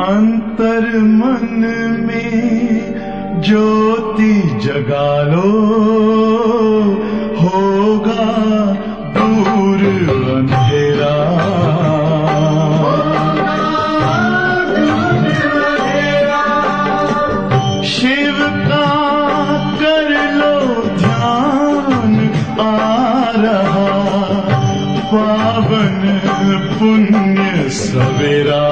अंतर मन में ज्योति जगा लो, होगा दूर अंधेरा। शिव का कर लो ध्यान, आ रहा पावन पुण्य सवेरा।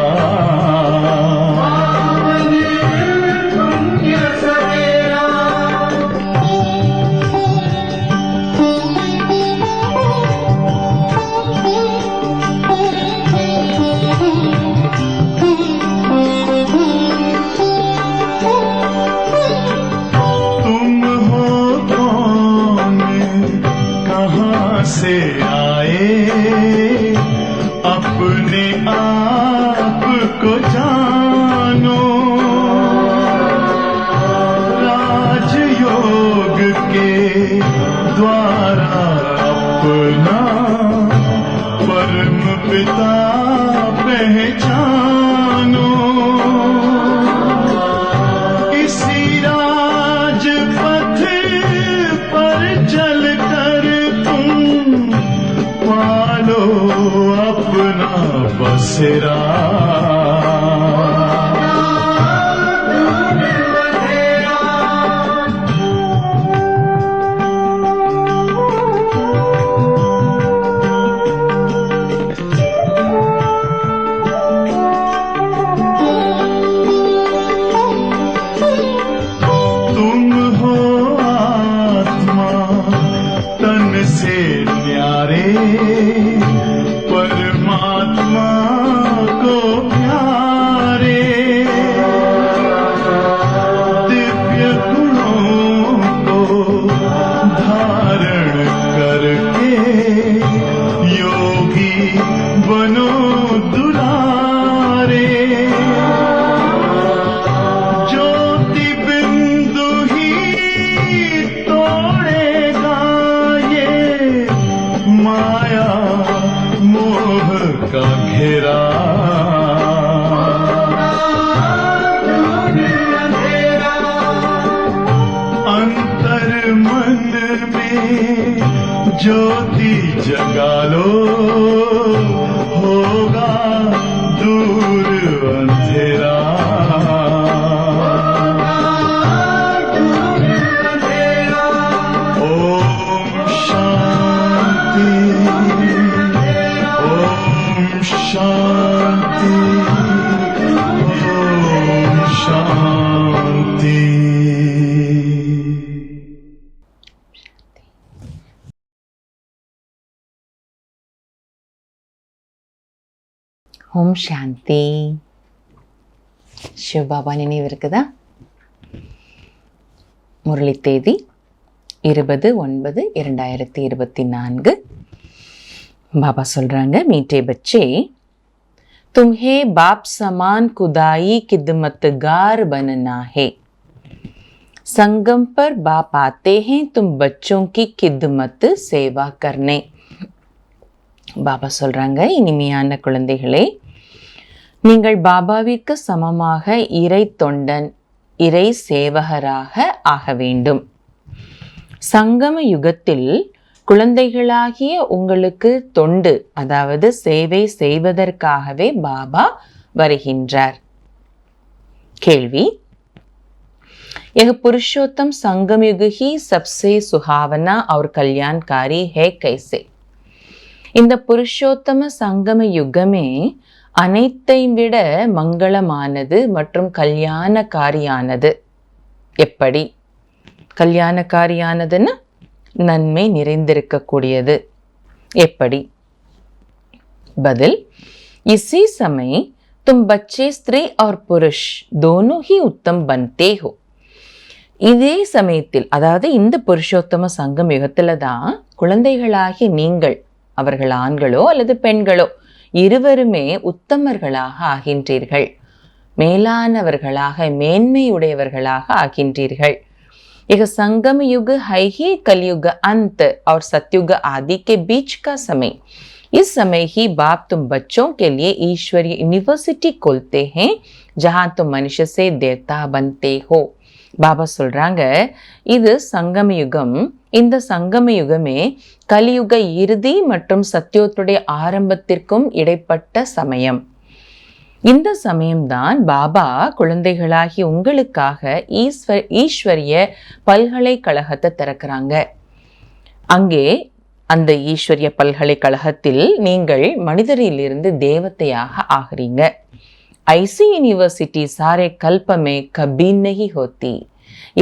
से आए अपने आप को जानो, राजयोग के द्वारा अपना परम पिता पहचानो। इसी राजपथ पर चलकर पालो अपना बसेरा। तुम हो आत्मा तन से न्यारे, परमात्मा को प्यारे। दिव्य गुणों को धारण करके योगी बनो दुलारे। ज्योति बिंदु ही तोड़ेगा ये माया मोह का घेरा। अंतर मन में ज्योति जगा लो, होगा दूर अंधेरा। ओम शांति, ओम शांति, ओम शांति। ஓம் சாந்தி. சிவபாபா நினைவிருக்குதா? முரளி தேதி 20/9/2024. பாபா சொல்றாங்க, மீட்டே பच्चे तुम्हें बाप समान खुदाई खिदमतगार बनना है। संगम पर बाप आते हैं तुम बच्चों की खिदमत सेवा करने। பாபா சொல்றாங்க, இனிமையான குழந்தைகளே, நீங்கள் பாபாவிற்கு சமமாக இறை தொண்டன், இறை சேவகராக ஆக வேண்டும். சங்கம யுகத்தில் குழந்தைகளாகிய உங்களுக்கு தொண்டு, அதாவது சேவை செய்வதற்காகவே பாபா வருகின்றார். கேள்வி, यह पुरुषोत्तम संगम युग ही सबसे सुहावना और कल्याणकारी है कैसे? இந்த புருஷோத்தம சங்கம யுகமே அனைத்தை விட மங்களமானது மற்றும் கல்யாணக்காரியானது. எப்படி கல்யாணக்காரியானதுன்னு? நன்மை நிறைந்திருக்கக்கூடியது. எப்படி? பதில், इसी समय तुम बच्चे स्त्री और पुरुष दोनों ही उत्तम बनते हो. இதே சமயத்தில், அதாவது இந்த புருஷோத்தம சங்கம் யுகத்துல தான் குழந்தைகளாகி நீங்கள், அவர்கள் ஆண்களோ அல்லது பெண்களோ, இருவருமே உத்தமர்களாக ஆகின்றீர்கள், மேலானவர்களாக, மேன்மையுடையவர்களாக ஆகின்றீர்கள். यह संगम युग है ही कलयुग अंत और सतयुग आदि के बीच का समय. इस समय ही बाप तुम बच्चों के लिए ईश्वरीय यूनिवर्सिटी खोलते हैं जहां तुम मनुष्य से देवता बनते हो. பாபா சொல்றாங்க, இது சங்கம யுகம். இந்த சங்கம யுகமே கலியுக இறுதி மற்றும் சத்தியோத்துடைய ஆரம்பத்திற்கும் இடைப்பட்ட சமயம். இந்த சமயம்தான் பாபா குழந்தைகளாகி உங்களுக்காக ஈஸ்வரிய பல்கலைக்கழகத்தை திறக்கிறாங்க. அங்கே அந்த ஈஸ்வரிய பல்கலைக்கழகத்தில் நீங்கள் மனிதரிலிருந்து தேவதையாக ஆகிறீங்க. ஐசி யூனிவர்சிட்டி சாரே கல்பமே கபி நஹி ஹோத்தி.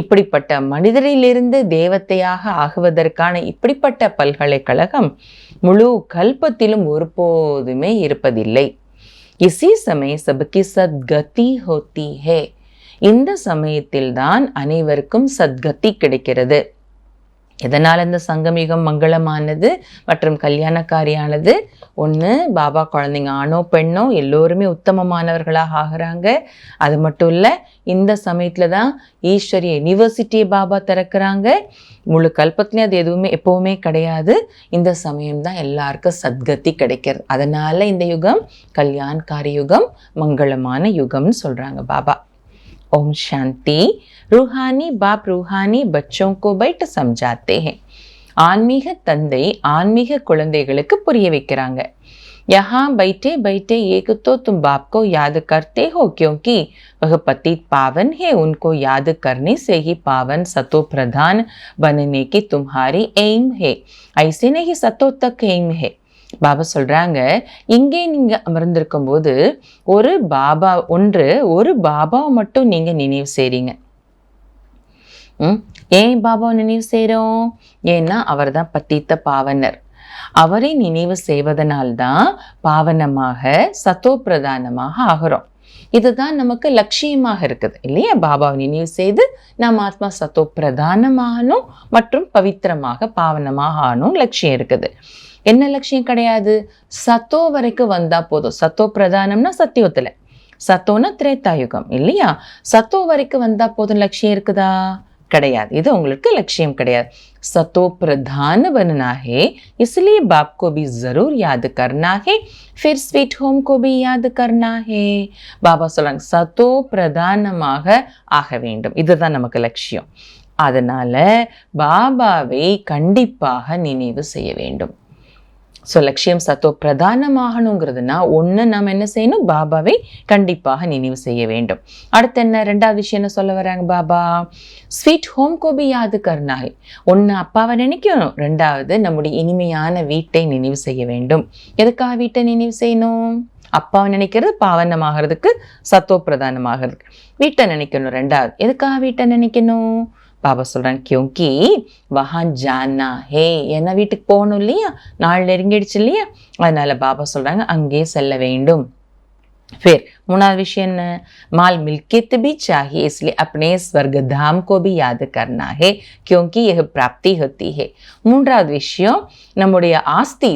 இப்படிப்பட்ட மனிதரிலிருந்து தேவதையாக ஆகுவதற்கான இப்படிப்பட்ட பல்கலைக்கழகம் முழு கல்பத்திலும் ஒருபோதுமே இருப்பதில்லை. இசி சமய சபுக்கி சத்கதி ஹோத்தி ஹே. இந்த சமயத்தில்தான் அனைவருக்கும் சத்கதி கிடைக்கிறது. எதனால் இந்த சங்கமயுகம் மங்களமானது மற்றும் கல்யாணக்காரியானது? ஒன்று, பாபா குழந்தைங்க ஆணோ பெண்ணோ எல்லோருமே உத்தமமானவர்களாக ஆகிறாங்க. அது மட்டும் இல்லை, இந்த சமயத்தில் தான் ஈஸ்வரிய யூனிவர்சிட்டியை பாபா திறக்கிறாங்க. முழு கல்பத்துலேயும் அது எதுவுமே எப்போவுமே கிடையாது. இந்த சமயம்தான் எல்லாருக்கும் சத்கதி கிடைக்கிறது. அதனால் இந்த யுகம் கல்யாணக்காரி யுகம், மங்களமான யுகம்னு சொல்கிறாங்க பாபா. ओम शांति. रूहानी बाप रूहानी बच्चों को बैठ समझाते हैं. ஆன்மீக தந்தை ஆன்மீக குழந்தைகளுக்கு புரிய வைக்கிறாங்க. यहाँ बैठे बैठे एक तो तुम बाप को याद करते हो क्योंकि वह पतित पावन है. उनको याद करने से ही पावन सतो प्रधान बनने की तुम्हारी एम है. ऐसे नहीं सतो तक एम है. பாபா சொல்றாங்க, இங்கே நீங்க அமர்ந்திருக்கும் போது ஒரு பாபாவை மட்டும் நீங்க நினைவு செய்றீங்க. ஏன் பாபாவை நினைவு செய்றோம்? ஏன்னா அவர் தான் பத்தித்த பாவனர். அவரை நினைவு செய்வதனால்தான் பாவனமாக சத்தோ பிரதானமாக ஆகிறோம். இதுதான் நமக்கு லட்சியமாக இருக்குது இல்லையா? பாபாவை நினைவு செய்து நாம் ஆத்மா சத்தோ பிரதானமாகணும் மற்றும் பவித்திரமாக பாவனமாக ஆகணும் லட்சியம் இருக்குது. என்ன லட்சியம் கிடையாது. சத்தோ வரைக்கும் வந்தா போதும். சத்தோ பிரதானம்னா சத்தியோத்துல, சத்தோனா திரேதாயுகம் இல்லையா? சத்தோ வரைக்கும் வந்தா போதும் லட்சியம் இருக்குதா? கிடையாது. இது உங்களுக்கு லட்சியம் கிடையாது. सतो प्रधान बनना है, इसलिए बाप को भी जरूर याद करना है, फिर स्वीट होम को भी याद करना है. பாபா சொல்றாங்க, சத்தோ பிரதானமாக ஆக வேண்டும். இதுதான் நமக்கு லட்சியம். அதனால பாபாவை கண்டிப்பாக நினைவு செய்ய வேண்டும். ஸோ லட்சியம் சத்தோ பிரதானமாகணுங்கிறதுனா ஒன்று நம்ம என்ன செய்யணும்? பாபாவை கண்டிப்பாக நினைவு செய்ய வேண்டும். அடுத்து என்ன? ரெண்டாவது விஷயம் என்ன சொல்ல வராங்க பாபா? ஸ்வீட் ஹோம் கோபி யாது கர்னாய். ஒன்று அப்பாவை நினைக்கணும், ரெண்டாவது நம்முடைய இனிமையான வீட்டை நினைவு செய்ய வேண்டும். எதுக்காக வீட்டை நினைவு செய்யணும்? அப்பாவை நினைக்கிறது பாவனமாகிறதுக்கு, சத்தோ பிரதானமாகிறதுக்கு. வீட்டை நினைக்கணும் ரெண்டாவது. எதுக்காக வீட்டை நினைக்கணும்? பாபா சொல்றாங்க, கியோங்கி வஹான் ஜானா ஹே. ஏன்னா வீட்டுக்கு போகணும் இல்லையா? நாள் நெருங்கிடுச்சு இல்லையா? அதனால பாபா சொல்றாங்க அங்கே செல்ல வேண்டும். फिर மூணாவது விஷயம் என்ன? माल मिल्कियत भी चाहिए, इसलिए अपने स्वर्ग धाम को भी याद करना है क्योंकि यह प्राप्ति होती है. மூன்றாவது விஷயம், நம்முடைய ஆஸ்தி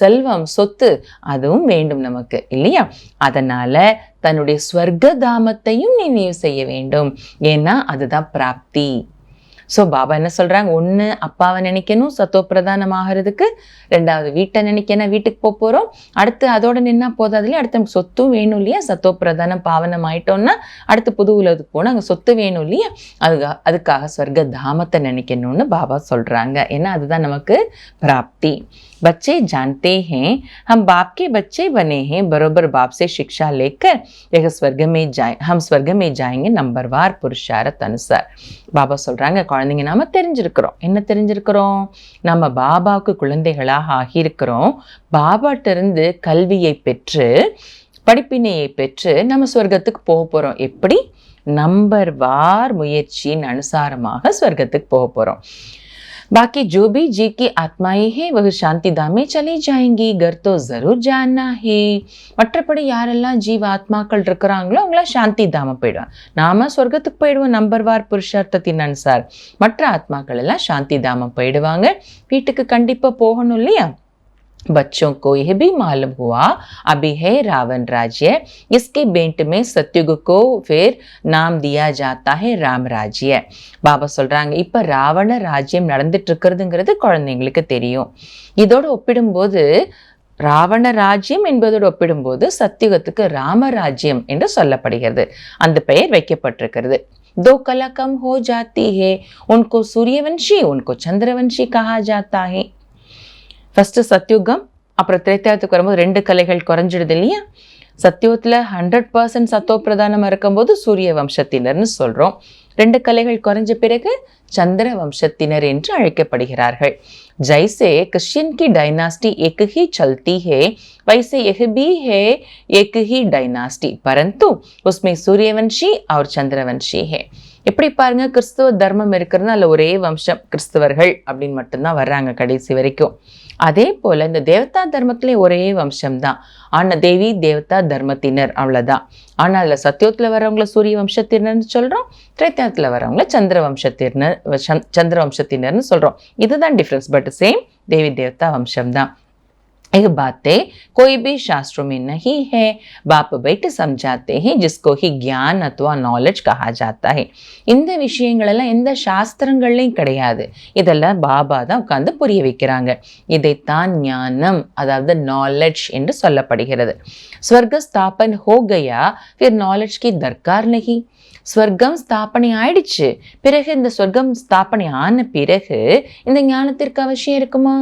செல்வம் சொத்து அதுவும் வேண்டும் நமக்கு இல்லையா? அதனால தன்னுடைய ஸ்வர்க தாமத்தையும் நினைவு செய்ய வேண்டும். ஏன்னா அதுதான் பிராப்தி. ஸோ பாபா என்ன சொல்றாங்க? ஒன்று அப்பாவை நினைக்கணும் சத்தோ பிரதானம் ஆகிறதுக்கு, ரெண்டாவது வீட்டை நினைக்கணும், வீட்டுக்கு போகிறோம். அடுத்து அதோட நின்னா போதாது இல்லையா? அடுத்து சொத்தும் வேணும் இல்லையா? சத்தோ பிரதானம் பாவனம் ஆயிட்டோம்னா அடுத்து புது உலகத்துக்கு போனால் அங்கே சொத்து வேணும் இல்லையா? அதுக்காக ஸ்வர்க தாமத்தை நினைக்கணும்னு பாபா சொல்றாங்க. ஏன்னா அதுதான் நமக்கு பிராப்தி. बच्चे जानते हैं हम बाप के बच्चे बने हैं, बरोबर बाप से शिक्षा लेकर यह हम स्वर्ग में जाएंगे नंबरवार पुरुषार्थ अनुसार. பாபா சொல்றாங்க, குழந்தைங்க நாம தெரிஞ்சிருக்கிறோம். என்ன தெரிஞ்சிருக்கிறோம்? நம்ம பாபாவுக்கு குழந்தைகளாக ஆகியிருக்கிறோம். பாபாட்ட இருந்து கல்வியை பெற்று படிப்பினையை பெற்று நம்ம ஸ்வர்க்கத்துக்கு போக போறோம். எப்படி? நம்பர் வார் முயற்சியின் அனுசாரமாக ஸ்வர்க்கத்துக்கு போக போறோம். बाकी जो भी जी की आत्माएं हैं वह शांति धाम में चली जाएंगी, घर तो जरूर जाना है. மற்றபடி யாரெல்லாம் ஜீவ ஆத்மாக்கள் இருக்கிறாங்களோ அவங்களாம் சாந்தி தாம போயிடுவாங்க. நாம சொர்க்கத்துக்கு போயிடுவோம் நம்பர் வார் புருஷார்த்தத்தின் அனுசார். மற்ற ஆத்மாக்கள் எல்லாம் சாந்தி தாம போயிடுவாங்க. வீட்டுக்கு கண்டிப்பா போகணும் இல்லையா? बच्चों को यह भी मालूम हुआ अभी है रावण राज्य, इसके बेंट में सत्युग को फिर नाम दिया जाता है राम राज्य. பாபா சொல்றாங்க, இப்ப ராவண ராஜ்யம் நடந்துட்டு இருக்கிறதுங்கிறது குழந்தைங்களுக்கு தெரியும். இதோட ஒப்பிடும்போது ராவண ராஜ்யம் என்பதோடு ஒப்பிடும்போது சத்தியுகத்துக்கு ராமராஜ்யம் என்று சொல்லப்படுகிறது. அந்த பெயர் வைக்கப்பட்டிருக்கிறது. दो कला कम हो जाती है, उनको सूर्यवंशी उनको चंद्रवंशी कहा जाता है. ஃபர்ஸ்ட் சத்யுகம், அப்புறம் திரேதாயுகத்துக்கு வரும்போது 2 கலைகள் குறைஞ்சிடுது இல்லையா? சத்தியுகத்துல 100% சத்தோ பிரதானமா இருக்கும்போது சூரிய வம்சத்தினர்னு சொல்றோம். 2 கலைகள் குறைஞ்ச பிறகு சந்திர வம்சத்தினர் என்று அழைக்கப்படுகிறார்கள். जैसे क्रिश्चियन की डायनास्टी एक ही चलती है, वैसे यह भी है एक ही डायनास्टी, परंतु उसमें सूर्यवंशी और चंद्रवंशी है. எப்படி பாருங்க, கிறிஸ்துவ தர்மம் இருக்கிறதுனா அதுல ஒரே வம்சம் கிறிஸ்தவர்கள் அப்படின்னு மட்டும்தான் வர்றாங்க கடைசி வரைக்கும். அதே போல இந்த தேவதா தர்மத்திலே ஒரே வம்சம்தான். ஆனா தேவி தேவதா தர்மத்தினர், அவ்வளவுதான். ஆனா அதுல சத்தியோத்துல வர்றவங்கள சூரிய வம்சத்தினர்னு சொல்றோம், திரேதாயத்துல வர்றவங்கள சந்திர வம்சத்தினர்னு சொல்றோம். இதுதான் டிஃபரன்ஸ், பட் சேம் தேவி தேவதா வம்சம் தான். यह बातें कोई भी शास्त्रों में नहीं है, बाप बेटे समझाते हैं जिसको ही ज्ञान अथवा नॉलेज कहा जाता है. இந்த விஷயங்கள் எல்லாம் எந்த சாஸ்திரங்கள்லையும் கிடையாது. இதெல்லாம் பாபா தான் உட்கார்ந்து புரிய வைக்கிறாங்க. இதைத்தான் ஞானம், அதாவது நாலேஜ் என்று சொல்லப்படுகிறது. स्वर्ग स्थापन हो गया, फिर नॉलेज की दरकार नहीं. ஸ்வர்க்கம் ஸ்தாபனை ஆயிடுச்சு, பிறகு இந்த ஸ்வர்க்கம் ஸ்தாபனை ஆன பிறகு இந்த ஞானத்திற்கு அவசியம் இருக்குமா?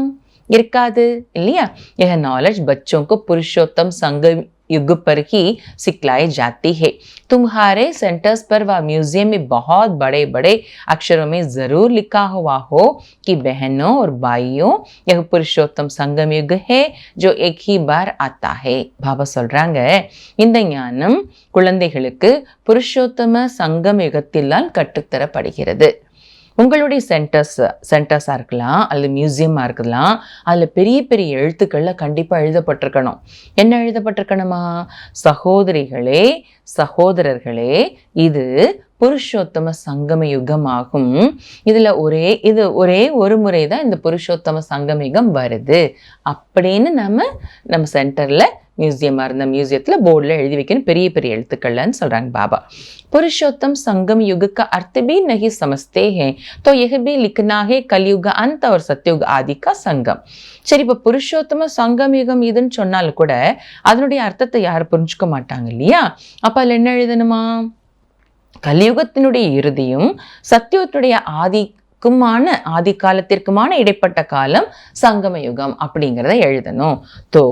இருக்காது இல்லையா? यह नॉलेज बच्चों को पुरुषोत्तम संगम युग पर ही सिखलाई जाती है. तुम्हारे सेंटर्स पर व म्यूजियम में बहुत बड़े बड़े अक्षरों में जरूर लिखा हुआ हो कि बहनों और भाइयों, यह पुरुषोत्तम संगम युग है जो एक ही बार आता है. பாபா சொல்றாங்க, இந்த ஞானம் குழந்தைகளுக்கு புருஷோத்தம சங்கம் யுகத்தில்தான் கற்றுத்தரப்படுகிறது. உங்களுடைய சென்டர்ஸாக இருக்கலாம், அல்லது மியூசியமாக இருக்கலாம், அதில் பெரிய பெரிய எழுத்துக்களில் கண்டிப்பாக எழுதப்பட்டிருக்கணும். என்ன எழுதப்பட்டிருக்கணுமா? சகோதரிகளே சகோதரர்களே, இது புருஷோத்தம சங்கம யுகம் ஆகும். இது ஒரே ஒரு முறை தான் இந்த புருஷோத்தம சங்கம யுகம் வருது அப்படின்னு நம்ம சென்டரில் மியூசியமாக இருந்த மியூசியத்தில் போர்டில் எழுதி வைக்கணும், பெரிய பெரிய எழுத்துக்கள்லன்னு சொல்கிறாங்க பாபா. पुरुषोत्तम संगम युग का अर्थ भी नहीं समझते हैं तो यह भी लिखना है कलयुग अंत और सत्युग आदि का संगम. சரி, இப்போ புருஷோத்தம சங்கம் யுகம் இதுன்னு சொன்னாலும் கூட அதனுடைய அர்த்தத்தை யாரும் புரிஞ்சுக்க மாட்டாங்க இல்லையா? அப்ப அதில் என்ன எழுதணுமா? கலியுகத்தினுடைய இறுதியும் சத்தியுகத்தினுடைய ஆதி காலத்திற்குமான இடைப்பட்ட காலம் சங்கம யுகம் அப்படிங்கிறத எழுதணும். तो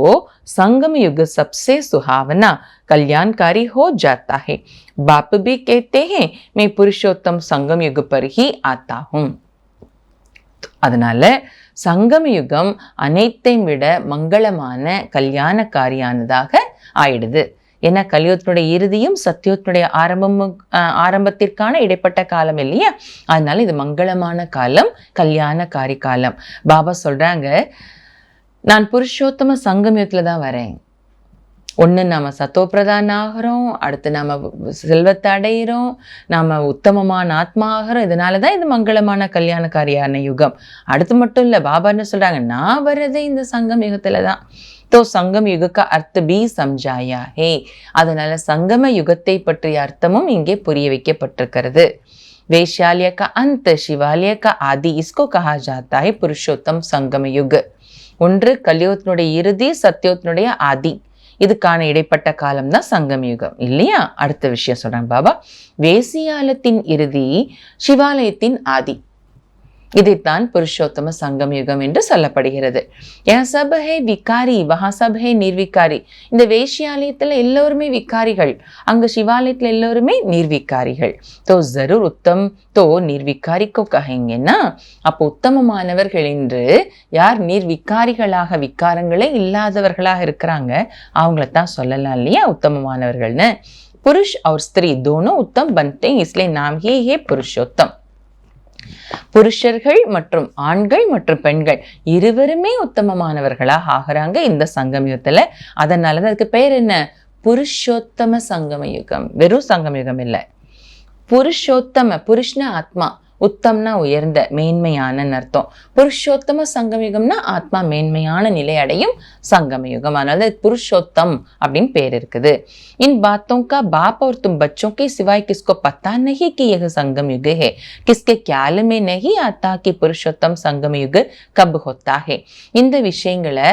संगम युग सबसे सुहावना कल्याणकारी हो जाता है. बाप भी कहते हैं मैं पुरुषोत्तम संगम युग पर ही आता हूँ. அதனால சங்கம யுகம் அனைத்தையும் விட மங்களமான கல்யாணக்காரியானதாக ஆயிடுது. ஏன்னா கலியுகத்தினுடைய இறுதியும் சத்தியுகத்தினுடைய ஆரம்பத்திற்கான இடைப்பட்ட காலம் இல்லையா? அதனால இது மங்களமான காலம், கல்யாணக்காரி காலம். பாபா சொல்றாங்க, நான் புருஷோத்தம சங்கமயுகத்துல தான் வரேன். ஒன்று நம்ம சத்தோ பிரதான ஆகிறோம், அடுத்து நம்ம செல்வத்தை அடைகிறோம், நம்ம உத்தமமான ஆத்மா ஆகிறோம். இதனால தான் இது மங்களமான கல்யாணக்காரியான யுகம். அடுத்து மட்டும் இல்லை, பாபா என்ன சொல்றாங்க, நான் வர்றதே இந்த சங்கம் யுகத்துல தான். तो संगम युग का अर्थ भी समझाया है. அதனால சங்கம யுகத்தை பற்றிய அர்த்தமும் இங்கே புரிய வைக்கப்பட்டிருக்கிறது. वैशाल्य का अंत शिवालय का आदि इसको कहा जाता है पुरुषोत्तम संगम युग. ஒன்று கலியுகத்தினுடைய இறுதி, சத்தியுகத்தினுடைய ஆதி, இதுக்கான இடைப்பட்ட காலம் தான் சங்கம் யுகம் இல்லையா? அடுத்த விஷயம் சொல்றாங்க பாபா, வேசியாலத்தின் இறுதி சிவாலயத்தின் ஆதி, இதைத்தான் புருஷோத்தம சங்கம் யுகம் என்று சொல்லப்படுகிறது. சப் ஹே விகாரி வஹா சப் ஹே நிர்விகாரி. இந்த வேஷ்யாலயத்துல எல்லோருமே விகாரிகள், அங்க சிவாலயத்துல எல்லோருமே நிர்விகாரிகள். தோ ஜரூர் உத்தம் தோ நிர்விகாரிக்கோ கஹேங்கன்னா, அப்போ உத்தமமானவர்கள் என்று யார் நிர்விகாரிகளாக, விகாரங்களே இல்லாதவர்களாக இருக்கிறாங்க, அவங்களத்தான் சொல்லலாம் இல்லையா உத்தமமானவர்கள்னு. புருஷ் और ஸ்திரீ दोनों उत्तम बनते हैं, इसलिए नाम ही है पुरुषोत्तम. புருஷர்கள் மற்றும் ஆண்கள் மற்றும் பெண்கள் இருவருமே உத்தமமானவர்களாக ஆகிறாங்க இந்த சங்கமயுகத்துல. அதனாலதான் அதுக்கு பெயர் என்ன? புருஷோத்தம சங்கம யுகம். வெறும் சங்கம யுகம் இல்லை, புருஷோத்தம, புருஷ்ன ஆத்மா, உத்தம்னா உயர்ந்த, மேன்மையான அர்த்தம். புருஷோத்தம சங்கமயுகம்னா ஆத்மா மேன்மையான நிலை அடையும் சங்கமயுகம். அதனால புருஷோத்தம் அப்படின்னு பேர் இருக்குது. इन बातों का बाप और तुम बच्चों के सिवाय किसको पता नहीं कि यह संगम युग है, किसके ख्याल में नहीं आता कि पुरुषोत्तम संगम युग कब होता है. இந்த விஷயங்களை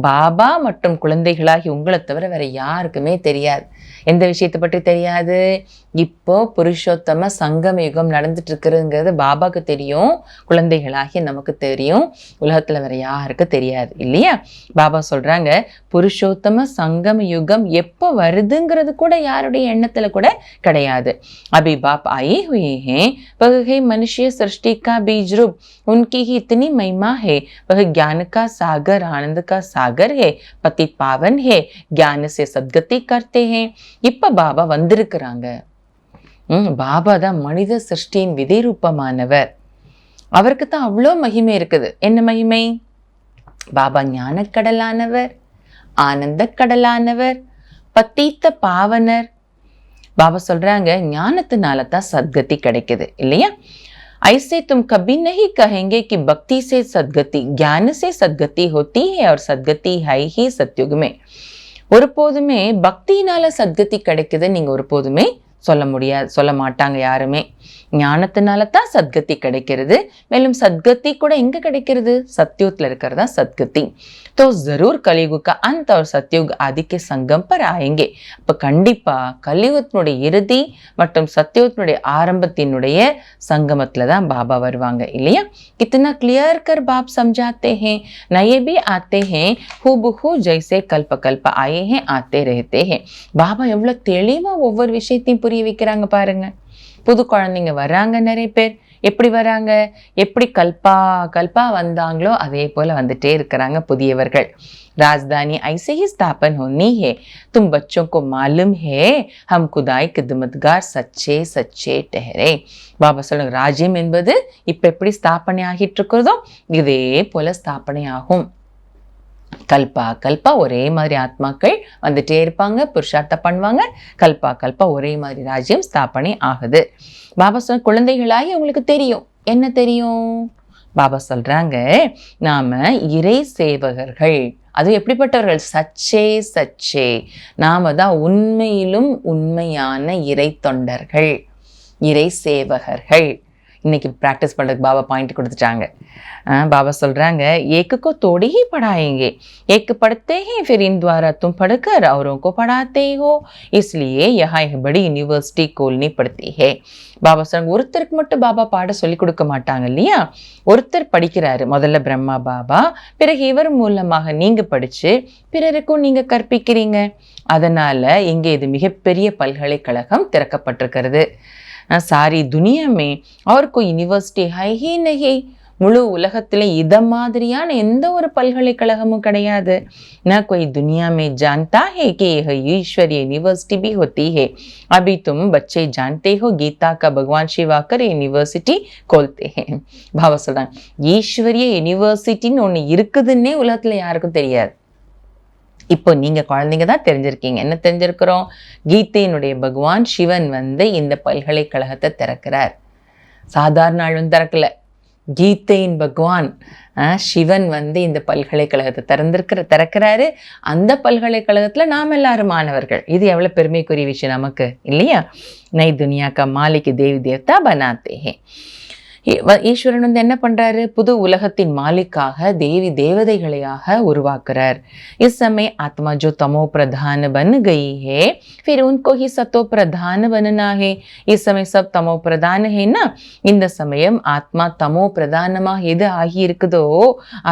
பாபா மற்றும் குழந்தைகளாகி உங்களை தவிர வேற யாருக்குமே தெரியாது. எந்த விஷயத்தை பற்றி தெரியாது? இப்போ புருஷோத்தம சங்கம யுகம் நடந்துட்டு இருக்குதுங்கிறது பாபாக்கு தெரியும், குழந்தைகளாகிய நமக்கு தெரியும், உலகத்துல வேற யாருக்கு தெரியாது இல்லையா? பாபா சொல்றாங்க புருஷோத்தம சங்கம யுகம் எப்போ வருதுங்கிறது கூட யாருடைய எண்ணத்துல கூட கிடையாது. अभी बाप आए हुए हैं, वह है मनुष्य सृष्टि का बीज रूप, उनकी ही इतनी महिमा है, वह ज्ञान का सागर, आनंद का सागर है, पतित पावन है, ज्ञान से सद्गति करते हैं. இப்ப பாபா வந்திருக்கிறாங்க. பாபா தான் மனித சிருஷ்டியின் விதை ரூபமானவர். அவருக்கு தான் அவ்வளோ மகிமை இருக்குது. என்ன மகிமை? பாபா ஞானக்கடலானவர், ஆனந்த கடலானவர், பத்தீத்த பாவனர். பாபா சொல்றாங்க ஞானத்தினால தான் சத்கதி கிடைக்குது இல்லையா? ऐसे तुम कभी नहीं कहेंगे कि भक्ति से सद्गति, ज्ञान से सद्गति होती है और सद्गति है ही सत्युग में. ஒருபோதுமே பக்தியினால சத்கதி கிடைக்குது நீங்க ஒருபோதுமே சொல்ல மாட்டாங்க யாருமே. ஞானத்தினால தான் சத்கதி கிடைக்கிறது. மேலும் சத்கதி கூட எங்க கிடைக்கிறது? சத்யுகத்துல இருக்கிறதா சத்கதி. तो जरूर कलयुग का अंत और सतयुग आदि के संगम पर आएंगे. அப்ப கண்டிப்பா கலியுகத்தினுடைய இறுதி மற்றும் சத்யுகத்தினுடைய ஆரம்பத்தினுடைய சங்கமத்துல தான் பாபா வருவாங்க இல்லையா? कितना क्लियर कर बाप समझाते हैं, नए भी आते हैं, हूबहू जैसे कल्प कल्प आए हैं, आते रहते हैं. பாபா எவ்வளவு தெளிவா ஒவ்வொரு விஷயத்தையும் புரிய வைக்கிறாங்க பாருங்க. புது குழந்தைங்க வர்றாங்க, நிறைய பேர் எப்படி வராங்க, எப்படி கல்பா கல்பா வந்தாங்களோ அதே போல வந்துட்டே இருக்கிறாங்க புதியவர்கள். राजधानी ऐसे ही स्थापन होनी है, तुम बच्चों को मालूम है, हम खुदाई खिदमतगार सच्चे सच्चे ठहरे. பாபா சொல்லுங்க ராஜ்யம் என்பது இப்ப எப்படி ஸ்தாபனை ஆகிட்டு இருக்கிறதோ இதே போல ஸ்தாபனை ஆகும். கல்பா கல்பா ஒரே மாதிரி ஆத்மாக்கள் வந்துட்டே இருப்பாங்க, புருஷார்த்தம் பண்ணுவாங்க, கல்பா கல்பா ஒரே மாதிரி ராஜ்யம் ஸ்தாபனை ஆகுது. பாபா சொன்ன குழந்தைகளாகி உங்களுக்கு தெரியும். என்ன தெரியும்? பாபா சொல்றாங்க நாம இறை சேவகர்கள். அது எப்படிப்பட்டவர்கள்? சச்சே சச்சே, நாம தான் உண்மையிலும் உண்மையான இறை தொண்டர்கள், இறை சேவகர்கள். இன்னைக்கு ப்ராக்டிஸ் பண்ணுறதுக்கு பாபா பாயிண்ட் கொடுத்துட்டாங்க. बाबा சொல்றாங்க एक को तोड़ ही पढ़ाएंगे, एक पढ़ते हैं फिर इन द्वारा तुम पढ़कर औरों को पढ़ाते हो, इसलिए यहाँ एक बड़ी यूनिवर्सिटी खोलनी पड़ती है. பாபா சொல்றாங்க ஒருத்தருக்கு மட்டும் பாபா பாட சொல்லி கொடுக்க மாட்டாங்க இல்லையா? ஒருத்தர் படிக்கிறாரு, முதல்ல பிரம்மா பாபா, பிறகு இவர் மூலமாக நீங்க படிச்சு பிறருக்கும் நீங்க கற்பிக்கிறீங்க. அதனால இங்க இது மிகப்பெரிய பல்கலைக்கழகம் திறக்கப்பட்டிருக்கிறது. सारी दुनिया में और कोई यूनिवर्सिटी है ही नहीं. முழு உலகத்திலே இத மாதிரியான எந்த ஒரு பல்கலைக்கழகமும் கிடையாது. ना कोई दुनिया में जानता है कि यह ईश्वरीय यूनिवर्सिटी भी होती है. अभी तुम बच्चे जानते हो गीता का भगवान शिव आकर यूनिवर्सिटी खोलते हैं. பாபா சொல்றாங்க ஈஸ்வரிய யூனிவர்சிட்டின்னு ஒண்ணு இருக்குதுன்னே உலகத்துல யாருக்கும் தெரியாது. இப்போ நீங்க குழந்தைங்க தான் தெரிஞ்சிருக்கீங்க. என்ன தெரிஞ்சிருக்கிறோம்? கீதையினுடைய பகவான் சிவன் இந்த பல்கலைக்கழகத்தை திறக்கிறார். சாதாரண ஆள் திறக்கல, கீதையின் பகவான் சிவன் இந்த பல்கலைக்கழகத்தை திறக்கிறாரு. அந்த பல்கலைக்கழகத்துல நாம் எல்லாரும் மாணவர்கள். இது எவ்வளவு பெருமைக்குரிய விஷயம் நமக்கு இல்லையா? நை துனியா கா மாலிக் தேவி தேவதா பனாத்தே ஹே. ஈஸ்வரன் என்ன பண்றாரு? புது உலகத்தின் மாலிக்காக தேவி தேவதைகளையாக உருவாக்குறார். इस समय आत्मा जो तमो प्रधान बन गई है, फिर उनको ही सतो प्रधान बनना है. इस समय सब तमो प्रधान है ना, இந்த சமயம் ஆத்மா தமோ பிரதானமாக எது ஆகி இருக்குதோ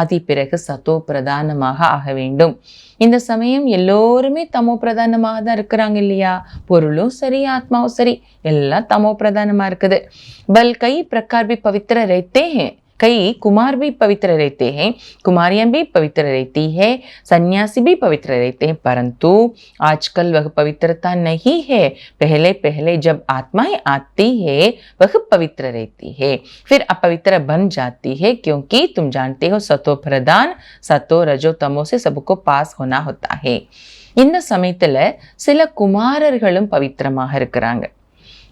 அது பிறகு சத்தோ பிரதானமாக ஆக வேண்டும். இந்த சமயம் எல்லோருமே தமோ பிரதானமாக தான் இருக்கிறாங்க இல்லையா? பொருளும் சரி ஆத்மாவும் சரி எல்லாம் தமோ பிரதானமா இருக்குது. பல் கை प्रकार भी पवित्र रहते हैं, कई कुमार भी पवित्र रहते हैं, कुमारियां भी पवित्र रहती है, सन्यासी भी पवित्र रहते हैं, परंतु आजकल वह पवित्रता नहीं है. पहले पहले जब आत्माएं आती है वह पवित्र रहती है, फिर अपवित्र बन जाती है, क्योंकि तुम जानते हो सतो प्रधान सतो रजो तमो से सबको पास होना होता है. இந்த சமயத்துல சில குமாரர்களும் பவித்திரமாக இருக்கிறாங்க.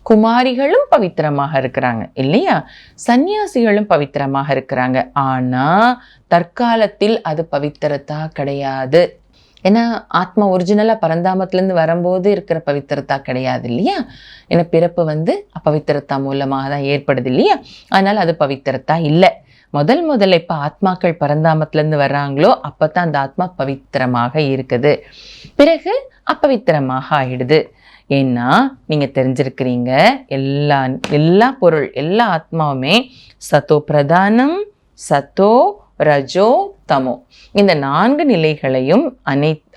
குமாரிகளும் பவித்திரமாக இருக்கிறாங்க இல்லையா, சன்னியாசிகளும் பவித்திரமாக இருக்கிறாங்க. ஆனா தற்காலத்தில் அது பவித்திரத்தா கிடையாது. ஏன்னா ஆத்மா ஒரிஜினலா பரந்தாமத்திலேருந்து வரும்போது இருக்கிற பவித்திரத்தா கிடையாது இல்லையா. ஏன்னா பிறப்பு அப்பவித்திரத்தா மூலமாக தான் ஏற்படுது இல்லையா. அதனால அது பவித்திரத்தா இல்லை. முதல்ல இப்ப ஆத்மாக்கள் பரந்தாமத்திலேருந்து வர்றாங்களோ அப்பதான் அந்த ஆத்மா பவித்திரமாக இருக்குது. பிறகு அப்பவித்திரமாக ஆயிடுது. ஏன்னா நீங்க தெரிஞ்சிருக்கிறீங்க, எல்லா பொருள் எல்லா ஆத்மாவுமே சத்தோ பிரதானம், சத்தோ, ரஜோ, தமோ, இந்த 4 நிலைகளையும்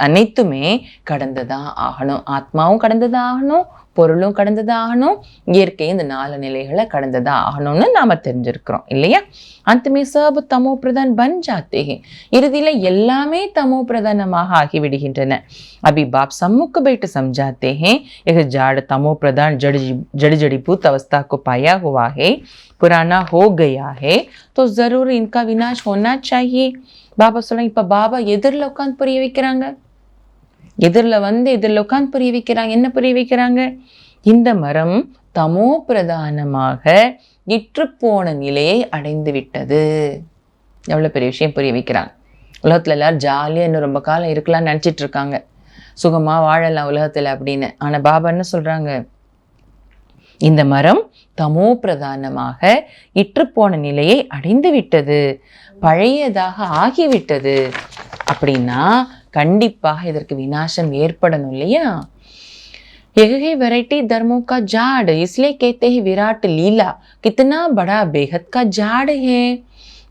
அனைத்துமே கடந்துதான் ஆகணும். ஆத்மாவும் கடந்துதான் ஆகணும், பொருளும் கடந்துதான் ஆகணும், இயற்கையும் இந்த 4 நிலைகளை கடந்துதான் ஆகணும்னு நாம தெரிஞ்சிருக்கிறோம் இல்லையா. அந்தமே சப் தமோ பிரதான் பன் ஜாத்தே ஹே, இறுதியில எல்லாமே தமோ பிரதானமாக ஆகிவிடுகின்றன. अभी बाप सम्मुख बैठ समझाते हैं, यह जाड़ तमो प्रधान जड़ जड़ीभूत अवस्था को पाया हुआ है, पुराना हो गया है, तो जरूर इनका विनाश होना चाहिए. பாபா சொல்றாங்க. இப்ப பாபா எதிரில் உட்காந்து புரிய வைக்கிறாங்க, எதிரில் உட்காந்து புரிய வைக்கிறாங்க. என்ன புரிய வைக்கிறாங்க? இந்த மரம் தமோ பிரதானமாக இற்று போன நிலையை அடைந்து விட்டது. எவ்வளவு பெரிய விஷயம் புரிய வைக்கிறாங்க. உலகத்துல எல்லாரும் ஜாலியா இன்னும் ரொம்ப காலம் இருக்கலாம்னு நினைச்சிட்டு இருக்காங்க, சுகமா வாழலாம் உலகத்துல அப்படின்னு. ஆனா பாபா என்ன சொல்றாங்க? இந்த மரம் தமோ பிரதானமாக இற்று போன நிலையை அடைந்து விட்டது, பழையதாக ஆகிவிட்டது. அப்படின்னா கண்டிப்பாக இதற்கு விநாசம் ஏற்படணும் இல்லையா. यही वैरायटी धर्मों का झाड़, इसलिए कहते हैं विराट लीला कितना बड़ा बेहद का झाड़ है.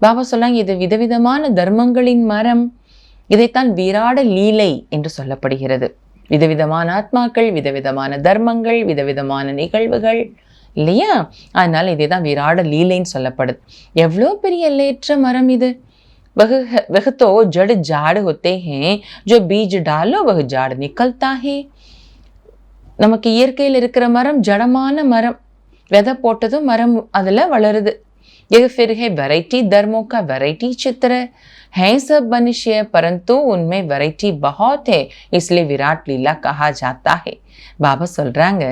பாபா சொல்றாங்க, இது விதவிதமான தர்மங்களின் மரம், இதைத்தான் விராட லீலை என்று சொல்லப்படுகிறது. விதவிதமான ஆத்மாக்கள், விதவிதமான தர்மங்கள், விதவிதமான நிகழ்வுகள் இல்லையா. அதனால இதைதான் விராட லீலைன்னு சொல்லப்படுது. எவ்வளோ பெரிய எல்லையற்ற மரம் இது. वह तो जड़ झाड़ होते हैं, जो बीज डालो वह झाड़ निकलता है. நமக்கு இயற்கையில் இருக்கிற மரம் ஜடமான மரம், விதை போட்டதும் மரம் அதுல வளருது. यह फिर है वैरायटी धर्मों का वैरायटी चित्र है सब मनुष्य, परंतु उनमें वैरायटी बहुत है, इसलिए विराट लीला कहा जाता है. பாபா சொல்றாங்க,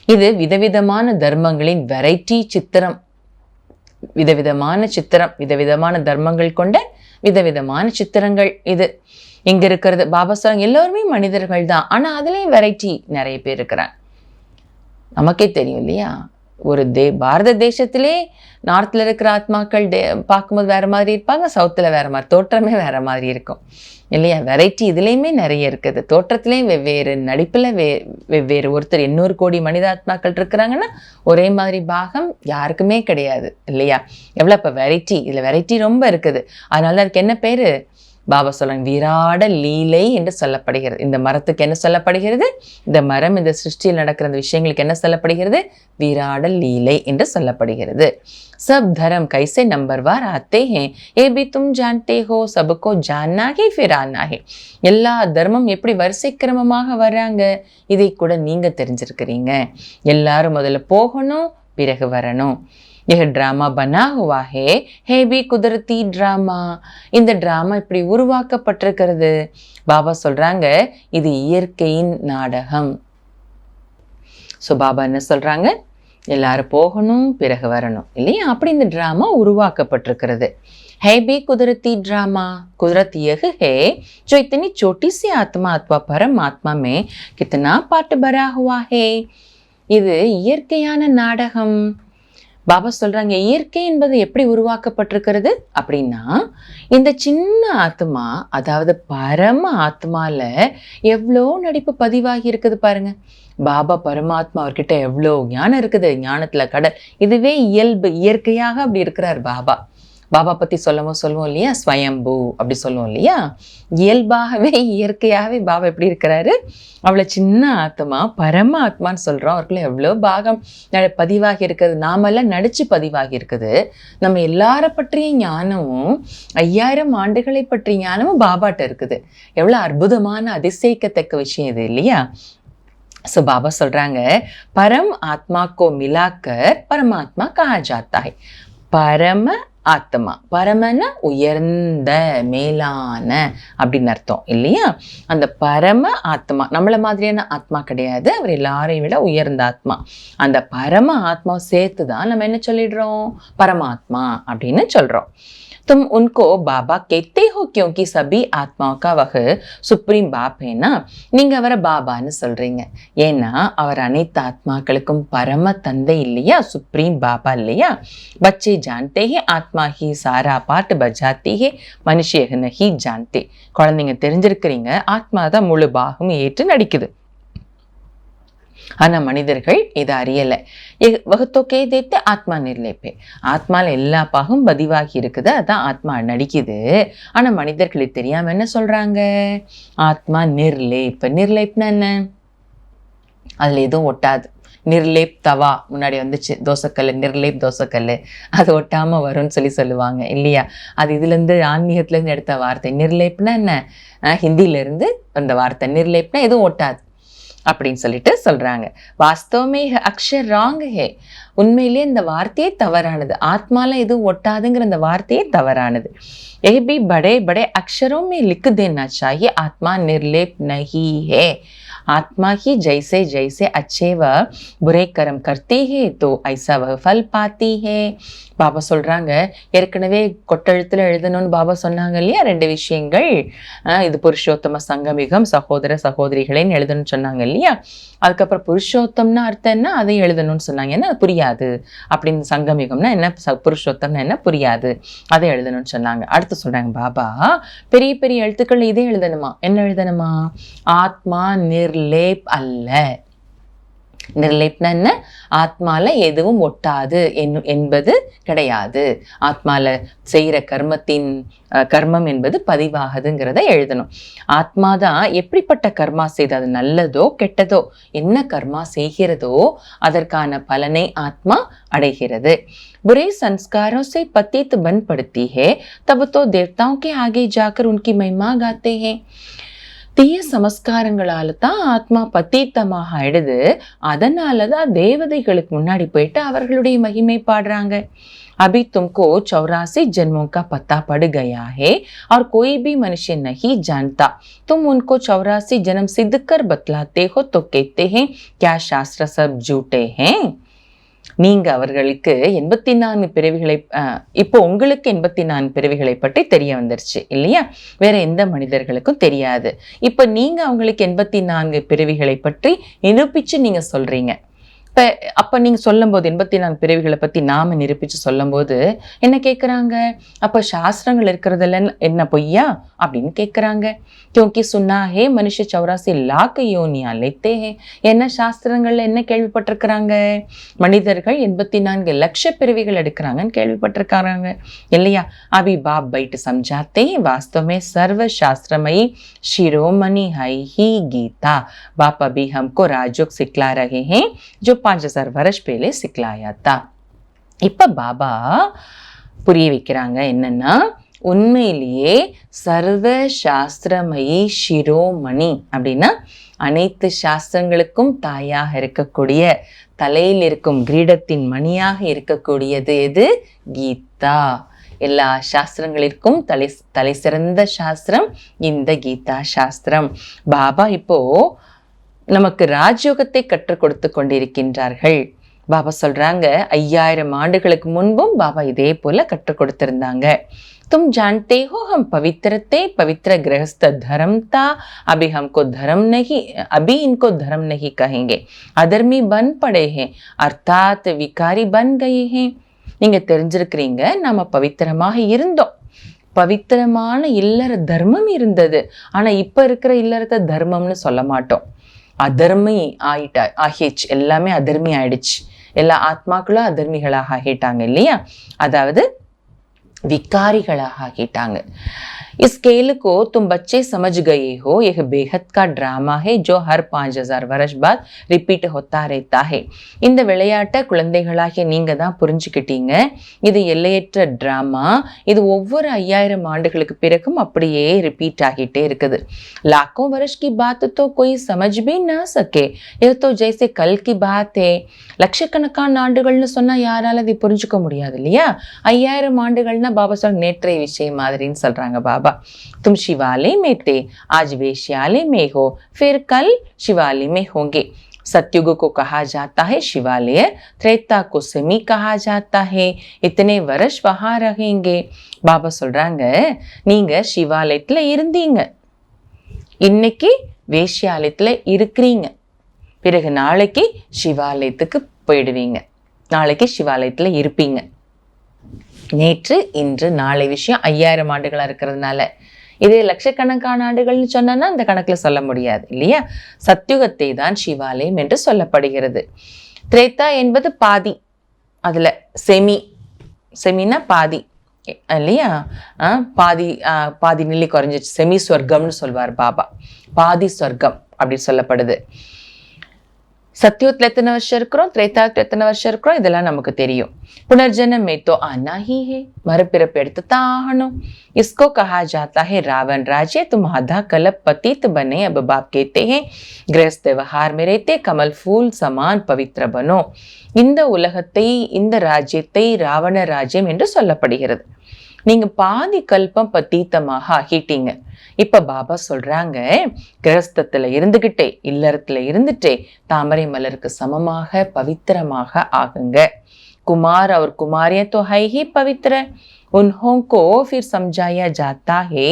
இது விதவிதமான தர்மங்களின் வெரைட்டி சித்திரம். விதவிதமான சித்திரம், விதவிதமான தர்மங்கள் கொண்ட விதவிதமான சித்திரங்கள் இது இங்க இருக்கிறது. பாபா சொல்றாங்க, எல்லாருமே மனிதர்கள் தான், ஆனா அதுலயும் வெரைட்டி நிறைய பேர் இருக்கிறாங்க. நமக்கே தெரியும் இல்லையா, ஒரு பாரத தேசத்திலே நார்த்ல இருக்கிற ஆத்மாக்கள் பார்க்கும்போது வேற மாதிரி இருப்பாங்க, சவுத்துல வேற மாதிரி, தோற்றமே வேற மாதிரி இருக்கும் இல்லையா. வெரைட்டி இதுலயுமே நிறைய இருக்குது. தோற்றத்திலேயும் வெவ்வேறு, நடிப்புல வெவ்வேறு. ஒருத்தர் 800 கோடி மனித ஆத்மாக்கள் இருக்கிறாங்கன்னா ஒரே மாதிரி பாகம் யாருக்குமே கிடையாது இல்லையா. எவ்வளவு இப்ப வெரைட்டி, இதுல வெரைட்டி ரொம்ப இருக்குது. அதனால அதுக்கு என்ன பேரு? பாபா சொல்றாங்க, விராட லீலை என்று சொல்லப்படுகிறது. இந்த மரத்துக்கு என்ன சொல்லப்படுகிறது? இந்த மரம், இந்த சிருஷ்டியில் நடக்கிற அந்த விஷயங்களுக்கு என்ன சொல்லப்படுகிறது? விராட லீலை என்று சொல்லப்படுகிறது. सब धर्म कैसे नंबरवार आते हैं, ये भी तुम जानते हो, सबको जानना ही फिर आना है. எல்லா தர்மம் எப்படி வரிசை கிரமமாக வர்றாங்க, இதை கூட நீங்க தெரிஞ்சிருக்கிறீங்க. எல்லாரும் முதல்ல போகணும், பிறகு வரணும். यह ड्रामा बना हुआ है भी कुदरती ड्रामा. இந்த டிராமா இப்படி உருவாக்கப்பட்டிருக்கிறது. பாபா சொல்றாங்க, இது இயற்கையின் நாடகம். ஸோ பாபா என்ன சொல்றாங்க? எல்லாரும் போகணும், பிறகு வரணும் இல்லையா. அப்படி இந்த டிராமா உருவாக்கப்பட்டிருக்கிறது. है भी कुदरती ड्रामा, कुदरत यह है जो इतनी छोटी सी आत्मा अथवा परमात्मा में कितना पार्ट भरा हुआ है. இது இயற்கையான நாடகம். பாபா சொல்றாங்க, இயற்கை என்பது எப்படி உருவாக்கப்பட்டிருக்கிறது அப்படின்னா, இந்த சின்ன ஆத்மா, அதாவது பரம ஆத்மால எவ்வளோ நடிப்பு பதிவாகி இருக்குது பாருங்க. பாபா பரமாத்மா, அவர்கிட்ட எவ்வளோ ஞானம் இருக்குது, ஞானத்துல கடல். இதுவே இயல்பு, இயற்கையாக அப்படி இருக்கிறார் பாபா. பாபா பத்தி சொல்லுவோம் இல்லையா, ஸ்வயம்பு அப்படி சொல்லுவோம் இல்லையா. இயல்பாகவே இயற்கையாகவே பாபா எப்படி இருக்கிறாரு, அவ்வளவு சின்ன ஆத்மா, பரம ஆத்மான்னு சொல்றோம். அவருக்குள்ள எவ்வளோ பாகம் பதிவாகி இருக்குது. நாமெல்லாம் நடிச்சு பதிவாகி இருக்குது. நம்ம எல்லார பற்றிய ஞானமும் 5000 ஆண்டுகளை பற்றிய ஞானமும் பாபாட்ட இருக்குது. எவ்வளவு அற்புதமான அதிசயிக்கத்தக்க விஷயம் இது இல்லையா. सो बाबा சொல்றாங்க, परम आत्मा को मिलाकर परमात्मा कहा जाता है. பரம ஆத்மா. பரமன உயர்ந்த, மேலான அப்படின்னு அர்த்தம் இல்லையா? அந்த பரம ஆத்மா நம்மள மாதிரியான ஆத்மா கிடையாது, அவர் எல்லாரையும் விட உயர்ந்த ஆத்மா. அந்த பரம ஆத்மாவை சேர்த்து தான் நம்ம என்ன சொல்லிடுறோம்? பரமாத்மா அப்படின்னு சொல்றோம். तुम उनको बाबा कहते हो क्योंकि सभी आत्माओं का वह सुप्रीम बाप है ना. நீங்க அவரை பாபான்னு சொல்றீங்க ஏன்னா அவர் அனைத்து ஆத்மாக்களுக்கும் பரம தந்தை இல்லையா, சுப்ரீம் பாபா இல்லையா? बच्चे जानते हैं आत्मा ही सारा पाठ बजाती है, मनुष्य नहीं जानते. குழந்தைங்க தெரிஞ்சிருக்கிறீங்க ஆத்மா தான் முழு பாகம் ஏற்று நடிக்குது. ஆனா மனிதர்கள் இதை அறியலை. வகுத்தோக்கே தேத்து ஆத்மா நிர்லேப்பே. ஆத்மால எல்லா பாகம் பதிவாகி இருக்குது, அதான் ஆத்மா நடிக்குது. ஆனா மனிதர்களுக்கு தெரியாம என்ன சொல்றாங்க? ஆத்மா நிர்லேப். நிர்லேப்னா என்ன? அதுல எதுவும் ஒட்டாது. நிர்லேப் தவா முன்னாடி வந்துச்சு, தோசைக்கல், நிர்லேப் தோசைக்கல், அது ஒட்டாம வரும்னு சொல்லுவாங்க இல்லையா? அது இதுல இருந்து ஆன்மீகத்துல இருந்து எடுத்த வார்த்தை. நிர்லேப்னா என்ன? ஹிந்தில இருந்து அந்த வார்த்தை. நிர்லேப்னா எதுவும் ஒட்டாது அப்படின்னு சொல்லிட்டு சொல்றாங்க. வாஸ்தவமே அக்ஷர் ராங் ஹே. உண்மையிலேயே இந்த வார்த்தையே தவறானது. ஆத்மால எதுவும் ஒட்டாதுங்கிற அந்த வார்த்தையே தவறானது. ये भी बड़े बड़े अक्षरों में लिख देना चाहिए, आत्मा निर्लेप नहीं है. आत्मा ही जैसे जैसे अच्छे व बुरे कर्म करती है तो ऐसा वह फल पाती है. பாபா சொல்றாங்க, ஏற்கனவே கொட்டெழுத்துல எழுதணும்னு பாபா சொன்னாங்க இல்லையா? 2 விஷயங்கள். இது புருஷோத்தம சங்கமிகம், சகோதர சகோதரிகளேன்னு எழுதணும்னு சொன்னாங்க இல்லையா? அதுக்கப்புறம் புருஷோத்தம்னா அர்த்தம் என்ன, அதையும் எழுதணும்னு சொன்னாங்க. என்ன புரியாது அப்படின்னு, சங்கமிகம்னா என்ன, புருஷோத்தம்னா என்ன புரியாது, அதை எழுதணும்னு சொன்னாங்க. அடுத்து சொல்றாங்க பாபா, பெரிய பெரிய எழுத்துக்கள் இதே எழுதணுமா? என்ன எழுதணுமா? ஆத்மா நிர்லேப் அல்ல. நிர்லேப்னா என்ன? ஆத்மால எதுவும் ஒட்டாது என்பது கிடையாது. ஆத்மால செய்யற கர்மம் என்பது பதிவாகுதுங்கிறத எழுதணும். ஆத்மாதான் எப்படிப்பட்ட கர்மா செய்து, அது நல்லதோ கெட்டதோ, என்ன கர்மா செய்கிறதோ அதற்கான பலனை ஆத்மா அடைகிறது. बुरे संस्कारों से पतित बन पड़ती है, तब तो देवताओं के आगे जाकर उनकी महिमा गाते हैं. தீய சமஸ்காரங்களால தான் ஆத்மா பத்தீத்தமாக ஆயிடுது. அதனாலதான் தேவதைகளுக்கு முன்னாடி போயிட்டு அவர்களுடைய மகிமை பாடுறாங்க. अभी तुमको 84 जन्मों का पता पड़ गया है और कोई भी मनुष्य नहीं जानता. तुम उनको 84 जन्म सिद्ध कर बतलाते हो तो कहते हैं क्या शास्त्र सब झूठे हैं. நீங்க அவர்களுக்கு 84 பிறவிகளை, இப்போ உங்களுக்கு 84 பிறவிகளை பற்றி தெரிய வந்துருச்சு இல்லையா? வேற எந்த மனிதர்களுக்கும் தெரியாது. இப்ப நீங்க அவங்களுக்கு 84 பிறவிகளை பற்றி நிரூபிச்சு நீங்க சொல்றீங்க. அப்ப நீங்க சொல்லும் போது 84 பிறவிகளை பத்தி நாம நிரூபிச்சு சொல்லும் போது என்ன கேக்குறாங்க? அப்ப சாஸ்திரங்கள் இருக்கிறதுல என்ன பொய்யா அப்படின்னு கேக்குறாங்க. क्योंकि सुना है मनुष्य 84 लाख योनियां लेते हैं. என்ன சாஸ்திரங்கள்ல என்ன கேள்விப்பட்டிருக்கிறாங்க? மனிதர்கள் 84 லட்ச பிறவிகள் எடுக்கிறாங்கன்னு கேள்விப்பட்டிருக்காங்க இல்லையா? अभी बाप बैठ समझाते हैं वास्तव में सर्व शास्त्रमयी शिरोमणि है ही गीता. बाप अभी हमको राजयोग सिखला रहे हैं जो 5000 வருஷ पहले सिखलाया था. இப்ப பாபா புரிய வைக்கிறாங்க என்னன்னா, உண்மையிலேயே சர்வ சாஸ்திரமயி சிரோமணி அப்படின்னா அனைத்து சாஸ்திரங்களுக்கும் தாயாக இருக்கக்கூடிய, தலையில் இருக்கும் கிரீடத்தின் மணியாக இருக்கக்கூடியது எது? கீதா. எல்லா சாஸ்திரங்களிற்கும் தலை சிறந்த சாஸ்திரம் இந்த கீதா சாஸ்திரம். பாபா இப்போ நமக்கு ராஜயோகத்தை கற்றுக் கொடுத்து கொண்டிருக்கின்றார்கள். பாபா சொல்றாங்க, 5000 ஆண்டுகளுக்கு முன்பும் பாபா இதே போல கற்றுக் கொடுத்திருந்தாங்க. तुम जानते हो हम पवित्र गृहस्थ धर्म था, अभी इनको धर्म नहीं कहेंगे, अधर्मी बन पड़े हैं अर्थात विकारी बन गए हैं. நீங்க தெரிஞ்சிருக்கிறீங்க, நாம பவித்திரமாக இருந்தோம், பவித்திரமான இல்லற தர்மம் இருந்தது. ஆனா இப்ப இருக்கிற இல்லறத தர்மம்னு சொல்ல மாட்டோம், அதர்மி ஆகிடுச்சு. எல்லாமே அதர்மி ஆயிடுச்சு. எல்லா ஆத்மாக்களும் அதர்மிகளாக ஆகிட்டாங்க இல்லையா? அதாவது विकारिगला आकिटांग। इस खेल को तुम बच्चे समझ गए हो, यह बेहद का ड्रामा है जो हर 5000 वर्ष बाद रिपीट होता रहता है। இந்த விளையாட்டை குழந்தைகளாகிய நீங்க தான் புரிஞ்சுக்கிட்டீங்க. இது எல்லையற்ற டிராமா. இது ஒவ்வொரு 5000 ஆண்டுகளுக்கு பிறகும் அப்படியே ரிப்பீட் ஆகிட்டே இருக்குது. लाखों वर्ष की बात तो कोई समझ भी ना सके, यह तो जैसे कल की बात है। லட்சக்கணக்கான ஆண்டுகள்னு சொன்னா யாரால அதை புரிஞ்சுக்க முடியாது இல்லையா? 5000 ஆண்டுகள்னா பாபா சொல் நேற்றைய விஷயம் மாதிரின்னு சொல்றாங்க பாபா। तुम शिवालय में थे, आज वेश्यालय में हो, फिर कल शिवालय में होंगे। सतयुग को कहा जाता है शिवालय, त्रेता को सेमी कहा जाता है। इतने वर्ष वहां रहेंगे। பாபா சொல்றாங்க, நீங்க சிவாலயத்துல இருந்தீங்க, இன்னைக்கு வேஷ்யாலயத்துல இருக்கிறீங்க, பிறகு நாளைக்கு சிவாலயத்துக்கு போயிடுவீங்க, நாளைக்கு சிவாலயத்துல இருப்பீங்க। நேற்று இன்று நாளை விஷயம் 5000 ஆண்டுகளா இருக்கிறதுனால, இது லட்சக்கணக்கான ஆண்டுகள்னு சொன்னா அந்த கணக்குல சொல்ல முடியாது இல்லையா? சத்யுகத்தை தான் சிவாலயம் என்று சொல்லப்படுகிறது। திரேதா என்பது பாதி, அதுல செமினா பாதி இல்லையா? பாதி நிலை குறைஞ்சிச்சு, செமி ஸ்வர்க்கம்னு சொல்வார் பாபா, பாதி ஸ்வர்க்கம் அப்படி சொல்லப்படுது। சத்யுகத்துல எத்தனை வருஷம் இருக்கிறோம், திரேதாத்துல எத்தனை வருஷம் இருக்கிறோம், இதெல்லாம் நமக்கு தெரியும்। पुनर्जन्म में तो आना ही है, மறுபிறப்பு எடுத்துதான் ஆகணும்। इसको कहा जाता है रावण राज्य, तुम आधा कल्प पतित बने, अब बाप कहते हैं गृहस्थ व्यवहार में रहते कमल फूल समान पवित्र बनो। இந்த உலகத்தை, இந்த ராஜ்யத்தை ராவண ராஜ்யம் என்று சொல்லப்படுகிறது। நீங்க பாதி கல்பம் பத்தீத்தமாக ஆகிட்டீங்க। இப்ப பாபா சொல்றாங்க, கிரகஸ்தத்துல இருந்துகிட்டே, இல்லறத்துல இருந்துட்டே தாமரை மலருக்கு சமமாக பவித்திரமாக ஆகுங்க। कुमार और कुमारियां तो है ही पवित्र, उन्हों को फिर समझाया जाता है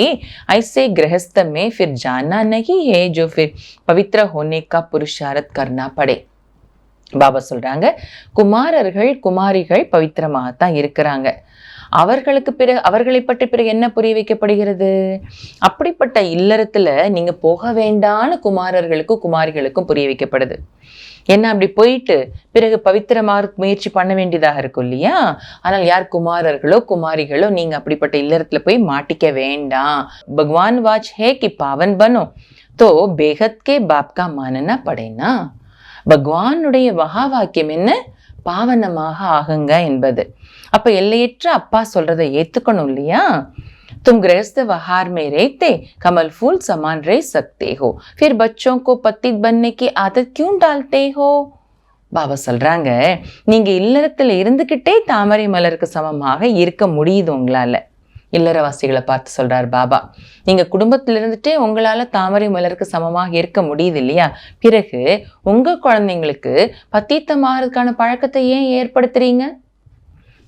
ऐसे गृहस्थ में फिर जाना नहीं है जो फिर पवित्र होने का पुरुषार्थ करना पड़े। பாபா சொல்றாங்க, குமாரர்கள் குமாரிகள் பவித்திரமாகத்தான் இருக்கிறாங்க, அவர்களுக்கு பிறகு அவர்களை பற்றி பிறகு என்ன புரிய வைக்கப்படுகிறது? அப்படிப்பட்ட இல்லறத்துல நீங்க போக வேண்டான்னு குமாரர்களுக்கும் குமாரிகளுக்கும் புரிய வைக்கப்படுது। ஏன்னா அப்படி போயிட்டு பிறகு பவித்திரமாக முயற்சி பண்ண வேண்டியதாக இருக்கும் இல்லையா? ஆனால் யார் குமாரர்களோ குமாரிகளோ நீங்க அப்படிப்பட்ட இல்லறத்துல போய் மாட்டிக்க வேண்டாம்। பகவான் வாச் ஹே கி பாவன் பனோ தோ பேகத் கே பாப் கா மானனா படேனா। பகவானுடைய மகா வாக்கியம் என்ன? பாவனமாக ஆகுங்க என்பது। அப்ப எல்லையற்ற அப்பா சொல்றதை ஏத்துக்கணும் இல்லையா? तुम गृहस्थ व्यवहार में रहते कमल फूल समान रह सकते हो, फिर बच्चों को पतित बनने की आदत क्यों डालते हो? பாபா சொல்றாங்க, நீங்க இல்லறத்துல இருந்துகிட்டே தாமரை மலருக்கு சமமாக இருக்க முடியுது உங்களால। இல்லறவாசிகளை பார்த்து சொல்றார் பாபா, நீங்க குடும்பத்துல இருந்துட்டே உங்களால தாமரை மலருக்கு சமமாக இருக்க முடியுது இல்லையா? பிறகு உங்க குழந்தைங்களுக்கு பத்தீத்தமாகறதுக்கான பழக்கத்தை ஏன் ஏற்படுத்துறீங்க?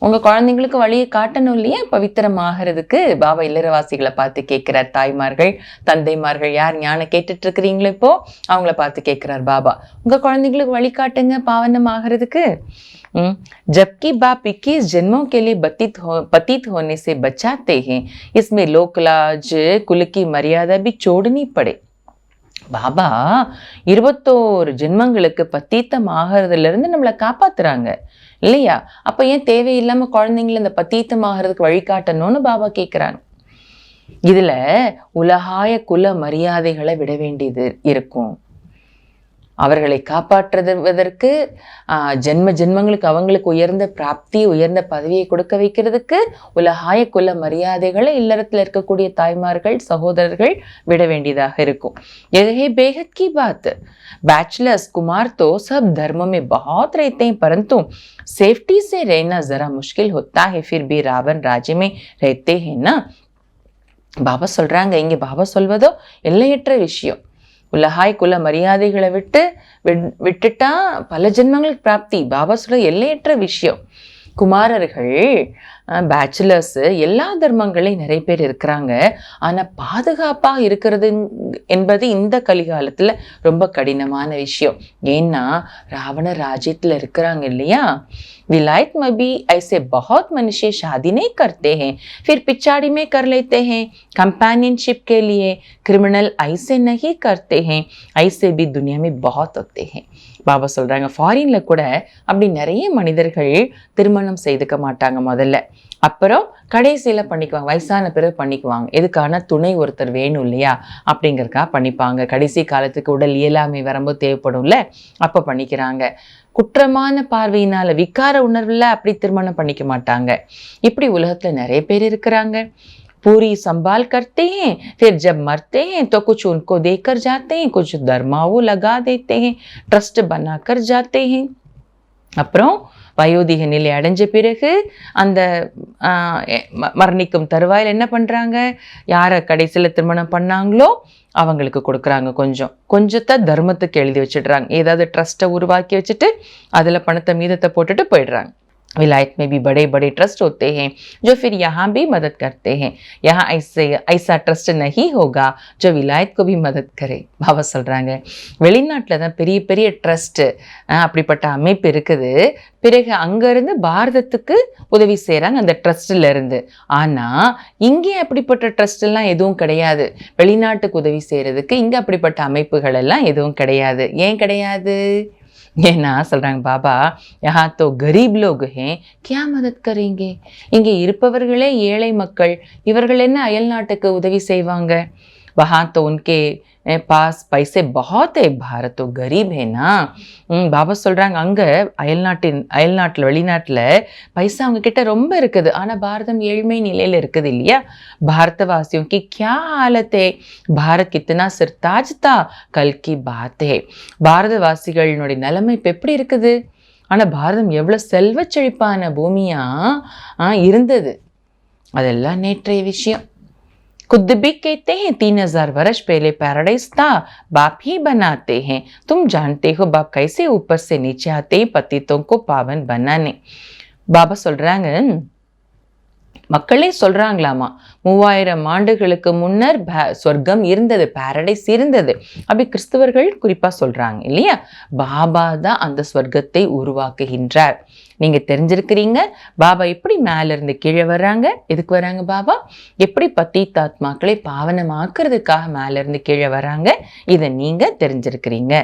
உங்க குழந்தைங்களுக்கு வழியை காட்டணும் இல்லையா பவித்திரமாகிறதுக்கு? பாபா இல்லறவாசிகளை பார்த்து கேட்கிறார்। தாய்மார்கள் தந்தைமார்கள் யார் ஞான கேட்டுட்டு இருக்கிறீங்களோ இப்போ அவங்கள பார்த்து கேட்கிறார் பாபா, உங்க குழந்தைங்களுக்கு வழி காட்டுங்க பாவனமாகிறதுக்கு। जबकि बाप 21 जन्मों के लिए पतित होने से बचाते हैं, इसमें लोकलाज कुल की मर्यादा भी छोड़नी पड़े। பாபா 21 ஜென்மங்களுக்கு பத்தீத்தம் ஆகிறதுல இருந்து நம்மளை காப்பாத்துறாங்க இல்லையா? அப்ப ஏன் தேவையில்லாம குழந்தைங்களை இந்த பத்தீத்தம் ஆகிறதுக்கு வழிகாட்டணும்னு பாபா கேட்கிறாங்க। இதுல உலகாய குல மரியாதைகளை விட வேண்டியது இருக்கும்। அவர்களை காப்பாற்றுவதற்கு ஜென்ம ஜென்மங்களுக்கு அவங்களுக்கு உயர்ந்த பிராப்தி, உயர்ந்த பதவியை கொடுக்க வைக்கிறதுக்கு உலகாய குல மரியாதைகளை இல்லறத்துல இருக்கக்கூடிய தாய்மார்கள் சகோதரர்கள் விட வேண்டியதாக இருக்கும்। यही बेहद की बात, बैचलर्स कुमार तो सब धर्मों में बहुत रहते हैं, परंतु सेफ्टी से रहना जरा मुश्किल होता है, फिर भी रावण राज्य में रहते हैं ना। பாபா சொல்றாங்க, இங்க பாபா சொல்வதோ எல்லையற்ற விஷயம்। உலகாய் குல மரியாதைகளை விட்டுட்டா பல ஜென்மங்களுக்கு பிராப்தி, பாபா சொல்ற எல்லையற்ற விஷயம்। குமாரர்கள் பேச்சுலர்ஸ் எல்லா தர்மங்களையும் நிறைய பேர் இருக்கிறாங்க, ஆனா பாதுகாப்பா இருக்கிறது என்பது இந்த கலிகாலத்துல ரொம்ப கடினமான விஷயம்। ஏன்னா ராவண ராஜ்யத்துல இருக்கிறாங்க இல்லையா? विलायत में भी ऐसे बहुत मनुष्य शादी नहीं करते हैं, फिर पिछाड़ी में कर लेते हैं कंपेनियनशिप के लिए। क्रिमिनल ऐसे नहीं करते हैं, ऐसे भी दुनिया में बहुत होते हैं। பாபா சொல்றாங்க, ஃபாரின்ல கூட அப்படி நிறைய மனிதர்கள் திருமணம் செய்துக்க மாட்டாங்க முதல்ல। அப்புறம் கடைசியில பண்ணிக்குவாங்க, வயசான பிறகு பண்ணிக்குவாங்க. எதுக்கான துணை ஒருத்தர் வேணும் இல்லையா அப்படிங்கறதுக்காக பண்ணிப்பாங்க. கடைசி காலத்துக்கு உடல் இயலாமை வரும்போது தேவைப்படும்ல, அப்ப பண்ணிக்கிறாங்க. குற்றமான பார்வையினால விகார உணர்வுல அப்படி திருமணம் பண்ணிக்க மாட்டாங்க. இப்படி உலகத்துல நிறைய பேர் இருக்கிறாங்க. पूरी संभाल करते हैं, फिर जब मरते हैं तो कुछ उनको देकर जाते हैं, कुछ दरमाओ लगा देते हैं, ट्रस्ट बनाकर जाते हैं. அப்புறம் வயோதிக நிலை அடைஞ்ச பிறகு அந்த மரணிக்கும் தருவாயில் என்ன பண்றாங்க, யாரை கடைசியில் திருமணம் பண்ணாங்களோ அவங்களுக்கு கொடுக்குறாங்க. கொஞ்சத்தை தர்மத்துக்கு எழுதி வச்சிடுறாங்க. ஏதாவது ட்ரஸ்ட்டை உருவாக்கி வச்சுட்டு அதில் பணத்தை மீதத்தை போட்டுட்டு போயிடுறாங்க. विलायत में भी बड़े बड़े ट्रस्ट होते हैं जो फिर यहाँ भी मदद करते हैं. यहाँ ऐसा ट्रस्ट नहीं होगा जो विलायत को भी मदद करे. பாபா சொல்றாங்க, வெளிநாட்டில் தான் பெரிய பெரிய ட்ரஸ்ட் அப்படிப்பட்ட அமைப்பு இருக்குது. பிறகு அங்கேருந்து பாரதத்துக்கு உதவி செய்கிறாங்க அந்த ட்ரஸ்ட்ல இருந்து. ஆனால் இங்கே அப்படிப்பட்ட ட்ரஸ்ட் எல்லாம் எதுவும் கிடையாது. வெளிநாட்டுக்கு உதவி செய்கிறதுக்கு இங்கே அப்படிப்பட்ட அமைப்புகள் எல்லாம் எதுவும் கிடையாது. ஏன் கிடையாது? ஏன்னா சொல்றாங்க பாபா, யஹா தோ கரீப் லோக் ஹே, கியா மதத் கரேங்கே. இங்கே இருப்பவர்களே ஏழை மக்கள், இவர்கள் என்ன அயல் நாட்டுக்கு உதவி செய்வாங்க? वहाँ तो उनके पास पैसे बहुत है, भारत तो गरीब है ना. பாபா சொல்றாங்க, அங்க அயல்நாட்டில் வெளிநாட்டில் பைசா அவங்க கிட்ட ரொம்ப இருக்குது. ஆனா பாரதம் ஏழ்மை நிலையில இருக்குது இல்லையா. भारतवासियों की क्या हालत है, भारत कितना सरताज था कल की बात है. பாரதவாசிகளுடைய நிலைமை இப்ப எப்படி இருக்குது? ஆனா பாரதம் எவ்வளவு செல்வ செழிப்பான பூமியா இருந்தது. அதெல்லாம் நேற்றைய விஷயம். खुद भी कहते हैं 3000 वर्ष पहले पैराडाइज था, बाप ही बनाते हैं. तुम जानते हो बाप कैसे ऊपर से नीचे आते हैं पतितों को पावन बनाने. பாபா சொல்றாங்க, மக்களே சொல்றாங்களாமா, 3000 ஆண்டுகளுக்கு முன்னர் சொர்க்கம் இருந்தது, பாரடைஸ் இருந்தது. அப்படி கிறிஸ்தவர்கள் குறிப்பா சொல்றாங்க இல்லையா. பாபா தான் அந்த சொர்க்கத்தை உருவாக்குகின்றார். நீங்க தெரிஞ்சிருக்கிறீங்க பாபா எப்படி மேல இருந்து கீழே வர்றாங்க. எதுக்கு வராங்க பாபா? எப்படி பத்தீத்தாத்மாக்களை பாவனமாக்குறதுக்காக மேல இருந்து கீழே வராங்க. இதை நீங்க தெரிஞ்சிருக்கிறீங்க.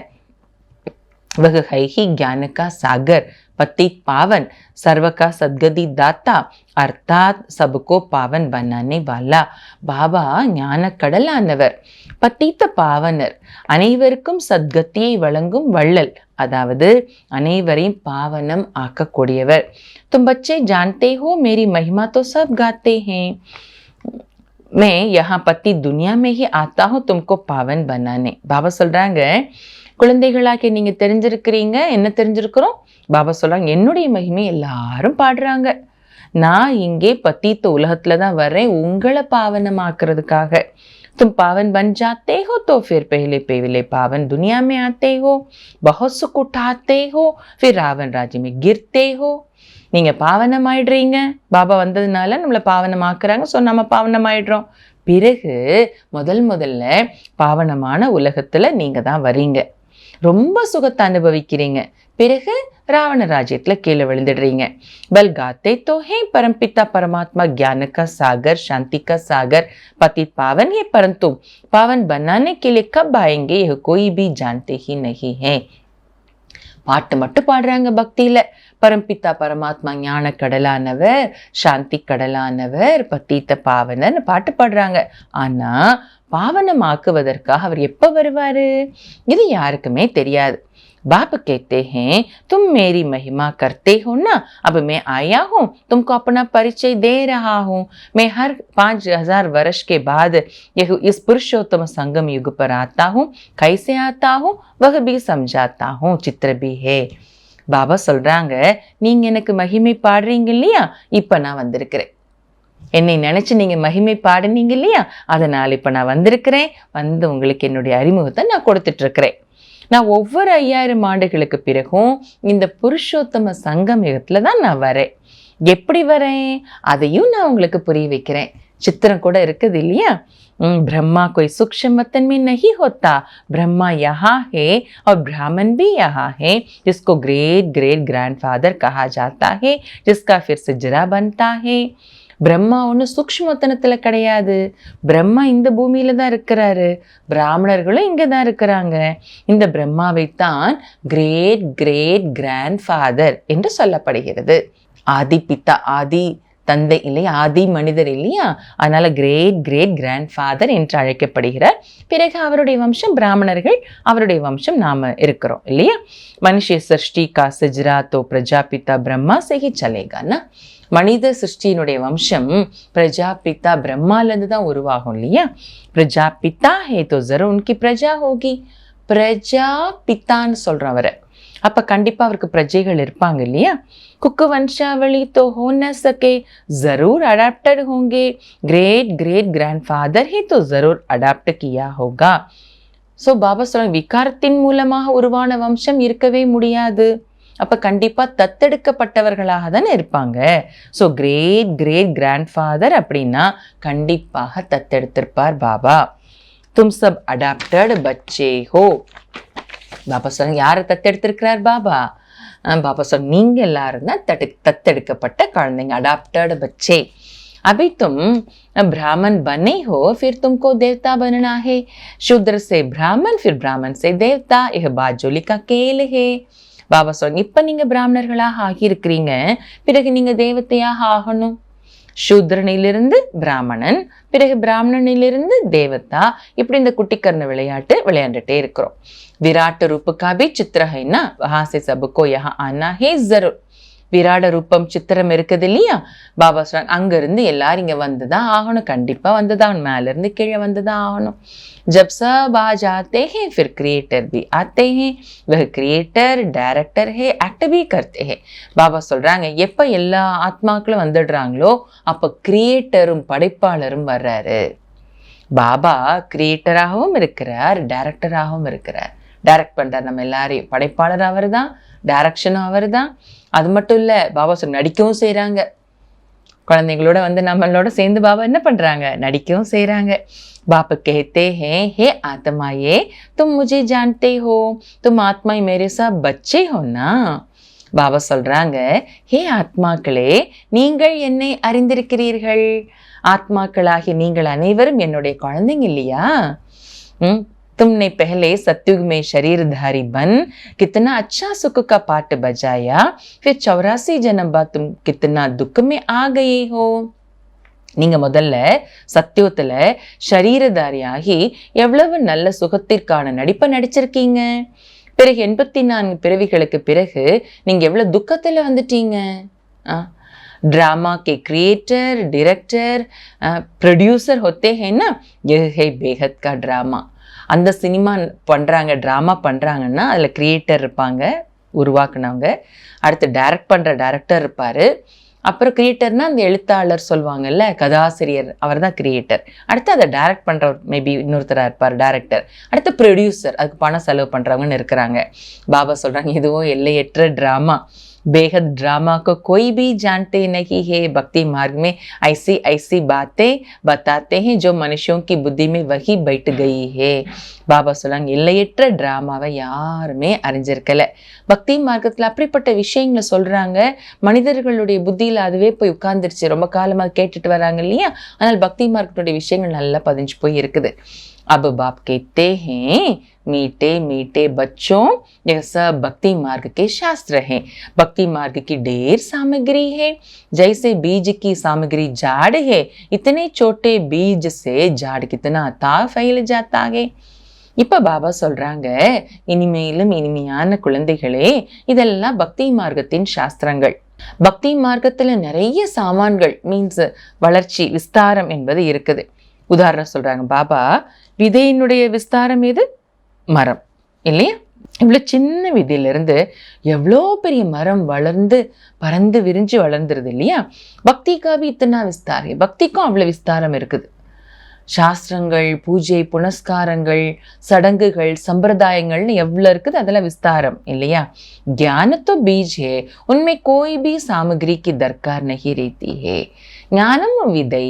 वह है ही ज्ञान का सागर, पतित पावन, सर्व का सद्गति दाता, अर्थात सबको पावन बनाने वाला. பாபா ஞான கடலானவர், பத்தித்த பாவனர், அனைவருக்கும் சத்கத்தியை வழங்கும் வள்ளல், அதாவது அனைவரையும் பாவனம் ஆக்கக்கூடியவர். तुम बच्चे जानते हो मेरी महिमा तो सब गाते हैं, मैं यहाँ पति दुनिया में ही आता हूँ तुमको पावन बनाने. பாபா சொல்றாங்க, குழந்தைகளாக்கி நீங்க தெரிஞ்சிருக்கிறீங்க. என்ன தெரிஞ்சிருக்கிறோம்? பாபா சொல்றாங்க, என்னுடைய மகிமை எல்லாரும் பாடுறாங்க. நான் இங்கே பத்தீத்த உலகத்துல தான் வர்றேன் உங்களை பாவனமாக்குறதுக்காக. तुम पावन बन जाते हो तो फिर पहले पावन दुनिया में आते हो, बहुत सुख उठाते हो, फिर रावण राज्य में गिरते हो. நீங்க பாவனம் ஆயிடுறீங்க, பாபா வந்ததுனால நம்மளை பாவனமாக்குறாங்க. ஸோ நம்ம பாவனம் ஆயிடுறோம். பிறகு முதல்ல பாவனமான உலகத்துல நீங்க தான் வரீங்க, ரொம்ப சுகத்தை அனுபவிக்கிறீங்க. பிறகு रावण राज्यத்துல கீழே விழுந்துடுறீங்க. बल गाते तो है परमपिता परमात्मा ज्ञान का सागर, शांति का सागर, पतित पावन है, परंतु पावन बनाने के लिए कब आएंगे यह कोई भी जानते ही नहीं है. பாட்டு மட்டும் பாடுறாங்க பக்தியில. பரம்பித்தா பரமாத்மா ஞான கடலானவர், சாந்தி கடலானவர், பத்தீத்த பாவனர் பாட்டு பாடுறாங்க. ஆனா பாவனமாக்குவதற்காக அவர் எப்ப வருவாரு இது யாருக்குமே தெரியாது. बाप कहते हैं तुम मेरी महिमा करते हो ना, अब मैं आया हूँ तुमको अपना परिचय दे रहा हूँ. मैं हर 5000 वर्ष के बाद इस पुरुषोत्तम संगम युग पर आता हूँ. कैसे आता हूँ वह भी समझाता हूँ, चित्र भी है. பாபா சொல்றாங்க, நீங்க எனக்கு மகிமை பாடுறீங்க இல்லையா, இப்ப நான் வந்திருக்கிறேன். என்னை நினைச்சு நீங்க மகிமை பாடுனீங்க இல்லையா, அதனால இப்ப நான் வந்திருக்கிறேன். வந்து உங்களுக்கு என்னுடைய அறிமுகத்தை நான் கொடுத்துட்டு இருக்கிறேன். நான் ஒவ்வொரு 5000 ஆண்டுகளுக்கு பிறகும் இந்த புருஷோத்தம சங்கமயுகத்துல தான் நான் வரேன். எப்படி வரேன் அதையும் நான் உங்களுக்கு புரிய வைக்கிறேன். चित्रम கூட இருக்குது இல்லையா. ब्रह्मा कोई सूक्ष्म वतन में नहीं होता, ब्रह्मा यहाँ है और ब्राह्मण भी यहाँ है, जिसको ग्रेट ग्रेट ग्रैंडफादर कहा जाता है, जिसका फिर सिजरा बनता है. பிரம்மா ஒன்று சூக்ஷ்மத்தனத்தில் கிடையாது. பிரம்மா இந்த பூமியில தான் இருக்கிறாரு, பிராமணர்களும் இங்கே தான் இருக்கிறாங்க. இந்த பிரம்மாவைத்தான் கிரேட் கிரேட் கிராண்ட் ஃபாதர் என்று சொல்லப்படுகிறது. ஆதி பித்தா, ஆதி தந்தை இல்லையா, ஆதி மனிதர் இல்லையா, அதனால கிரேட் கிரேட் கிராண்ட் ஃபாதர் என்று அழைக்கப்படுகிறார். பிறகு அவருடைய வம்சம் பிராமணர்கள், அவருடைய வம்சம் நாம இருக்கிறோம் இல்லையா. மனுஷ சிருஷ்டி கா சிஜ்ரா தோ பிரஜாபிதா பிரம்மா செஹி சலேகானா. மனித சிருஷ்டியினுடைய வம்சம் பிரஜாபிதா பிரம்மாலேருந்து தான் உருவாகும் இல்லையா. பிரஜாபிதா ஹே தோ ஜரூர் உன்கி பிரஜா ஹோகி. பிரஜா பித்தான்னு சொல்றோம் அவரை. அப்ப கண்டிப்பா அவருக்கு பிரஜைகள் இருப்பாங்க இல்லையா. குக்கு வம்சாவளி தோ ஹோ ந சகே, ஜரூர் அடாப்டட் होंगे. கிரேட் கிரேட் கிராண்ட் ஃபாதர் ஹே தோ ஜரூர் அடாப்ட் கியா ஹோகா. ஸோ பாபா சொல்றாங்க, விகாரத்தின் மூலமாக உருவான வம்சம் இருக்கவே முடியாது. அப்ப கண்டிப்பா தத்தெடுக்கப்பட்டவர்களாக தானே இருப்பாங்க. So great great grand father அப்படின்னா கண்டிப்பாக தத்தெடுத்திருப்பார் பாபா. தும் சப் அடாப்டட் பச்சே ஹோ. பாபா சொல்றாங்க, யாரை தத்தெடுத்திருக்கிறார் பாபா? பாபா சொல்றாங்க, நீங்க எல்லாரும் தான் தத்தெடுக்கப்பட்ட குழந்தைங்க, அடாப்டட் பச்சே. अभी तुम ब्राह्मण बने हो, फिर तुमको देवता बनना है. शूद्र से ब्राह्मण, फिर ब्राह्मण से देवता. यह बाजोली का खेल है. பாபா சொல்றாங்க, இப்ப நீங்க பிராமணர்களாக ஆகியிருக்கிறீங்க, பிறகு நீங்க தேவதையாக ஆகணும். சூத்ரனிலிருந்து பிராமணன், பிறகு பிராமணனிலிருந்து தேவதா. இப்படி இந்த குட்டிக்கர்ண விளையாட்டு விளையாண்டுட்டே இருக்கிறோம். விராட் ரூப கா பி சித்திர ஹைனா, வஹா சே சப்கோ யஹா ஆனா ஹே ஜரூர். விராட ரூபம் சித்திரம் இருக்குது இல்லையா. பாபா சொல்றாங்க, அங்க இருந்து எல்லாரும் இங்க வந்துதான் ஆகணும், கண்டிப்பா வந்துதான், மேல இருந்து கீழே வந்துதான் ஆகணும். जब सब आ जाते हैं फिर क्रिएटर भी आते हैं. वह क्रिएटर डायरेक्टर है, एक्ट भी करते हैं. பாபா சொல்றாங்க, எப்ப எல்லா ஆத்மாக்களும் வந்துடுறாங்களோ அப்ப கிரியேட்டரும் படைப்பாளரும் வர்றாரு. பாபா கிரியேட்டராகவும் இருக்கிறார், டைரக்டராகவும் இருக்கிறார். டைரக்ட் பண்றார் நம்ம எல்லாரையும். படைப்பாளர் அவர் தான், டைரக்ஷனும் அவர் தான். அது மட்டும் இல்ல, பாபா சொல்ல நடிக்கவும் செய்யறாங்க. குழந்தைங்களோட வந்து நம்மளோட சேர்ந்து பாபா என்ன பண்றாங்க, நடிக்கவும் செய்யறாங்க. बाप कहते हैं, हे आत्माए तुम मुझे जानते हो, तुम आत्मा मेरे साथ बच्चे हो ना. பாபா சொல்றாங்க, ஹே ஆத்மாக்களே, நீங்கள் என்னை அறிந்திருக்கிறீர்கள். ஆத்மாக்களாகி நீங்கள் அனைவரும் என்னுடைய குழந்தைங்க இல்லையா. तुमने पहले सतयुग में शरीरधारी बन कितना अच्छा सुख का पाठ बजाया, फिर 84 जन्म बाद तुम कितना दुख में आ गए हो. நீங்க முதல்ல சத்தியத்துல ஷரீரதாரியாகி எவ்வளவு நல்ல சுகத்திற்கான நடிப்பை நடிச்சிருக்கீங்க. பிறகு 84 பிறவிகளுக்கு பிறகு நீங்க எவ்வளவு துக்கத்துல வந்துட்டீங்க. ड्रामा के क्रिएटर डायरेक्टर प्रोड्यूसर होते हैं ना, यह है बेहद का ड्रामा. அந்த சினிமா பண்றாங்க, ட்ராமா பண்றாங்கன்னா அதுல கிரியேட்டர் இருப்பாங்க, உருவாக்குனவங்க. அடுத்து டைரக்ட் பண்ற டைரக்டர் இருப்பாரு. அப்புறம் கிரியேட்டர்னா அந்த எழுத்தாளர் சொல்லுவாங்கல்ல, கதாசிரியர், அவர் தான் கிரியேட்டர். அடுத்து அதை டைரக்ட் பண்றவர் மேபி இன்னொருத்தராக இருப்பார், டைரக்டர். அடுத்து ப்ரொடியூசர், அதுக்கு பணம் செலவு பண்றவங்கன்னு இருக்கிறாங்க. பாபா சொல்றாங்க, இதுவும் எல்லையற்ற ட்ராமா. बेहद ड्रामा को कोई भी जानते नहीं है. भक्ति मार्ग में ऐसी ऐसी बातें बताते हैं जो मनुष्यों की बुद्धि में वही बैठ गई है. பாபா சொல்றாங்க, எல்லையற்ற டிராமாவை யாருமே அறிஞ்சிருக்கல. பக்தி மார்க்கத்துல அப்படிப்பட்ட விஷயங்களை சொல்றாங்க, மனிதர்களுடைய புத்தியில அதுவே போய் உட்கார்ந்துருச்சு. ரொம்ப காலமா கேட்டுட்டு வராங்க இல்லையா, அதனால பக்தி மார்க்கத்துடைய விஷயங்கள் நல்லா பதிஞ்சு போய் இருக்குது. अब बाप कहते हैं, मीठे मीठे बच्चों, यह सब भक्ति मार्ग के शास्त्र हैं. भक्ति मार्ग की ढेर सामग्री है. जैसे बीज की सामग्री झाड़ है, इतने छोटे बीज से झाड़ कितना अथाह फैल जाता है. இப்ப பாபா சொல்றாங்க, இனிமேலும் இனிமையான குழந்தைகளே, இதெல்லாம் பக்தி மார்க்கத்தின் சாஸ்திரங்கள். பக்தி மார்க்கத்துல நிறைய சாமான்கள், மீன்ஸ் வளர்ச்சி, விஸ்தாரம் என்பது இருக்குது. உதாரணம் சொல்றாங்க பாபா, விதையினுடைய விஸ்தாரம் எது? மரம் இல்லையா. இவ்வளோ சின்ன விதையிலிருந்து எவ்வளோ பெரிய மரம் வளர்ந்து பறந்து விரிஞ்சு வளர்ந்துருது இல்லையா. பக்திக்காக இத்தனை விஸ்தாரம், பக்திக்கும் அவ்வளோ விஸ்தாரம் இருக்குது. சாஸ்திரங்கள், பூஜை புனஸ்காரங்கள், சடங்குகள், சம்பிரதாயங்கள்னு எவ்வளோ இருக்குது, அதெல்லாம் விஸ்தாரம் இல்லையா. ज्ञान तो बीज है, उनमें कोई भी सामग्री की दरकार नहीं रहती है. ஞானம் விதை.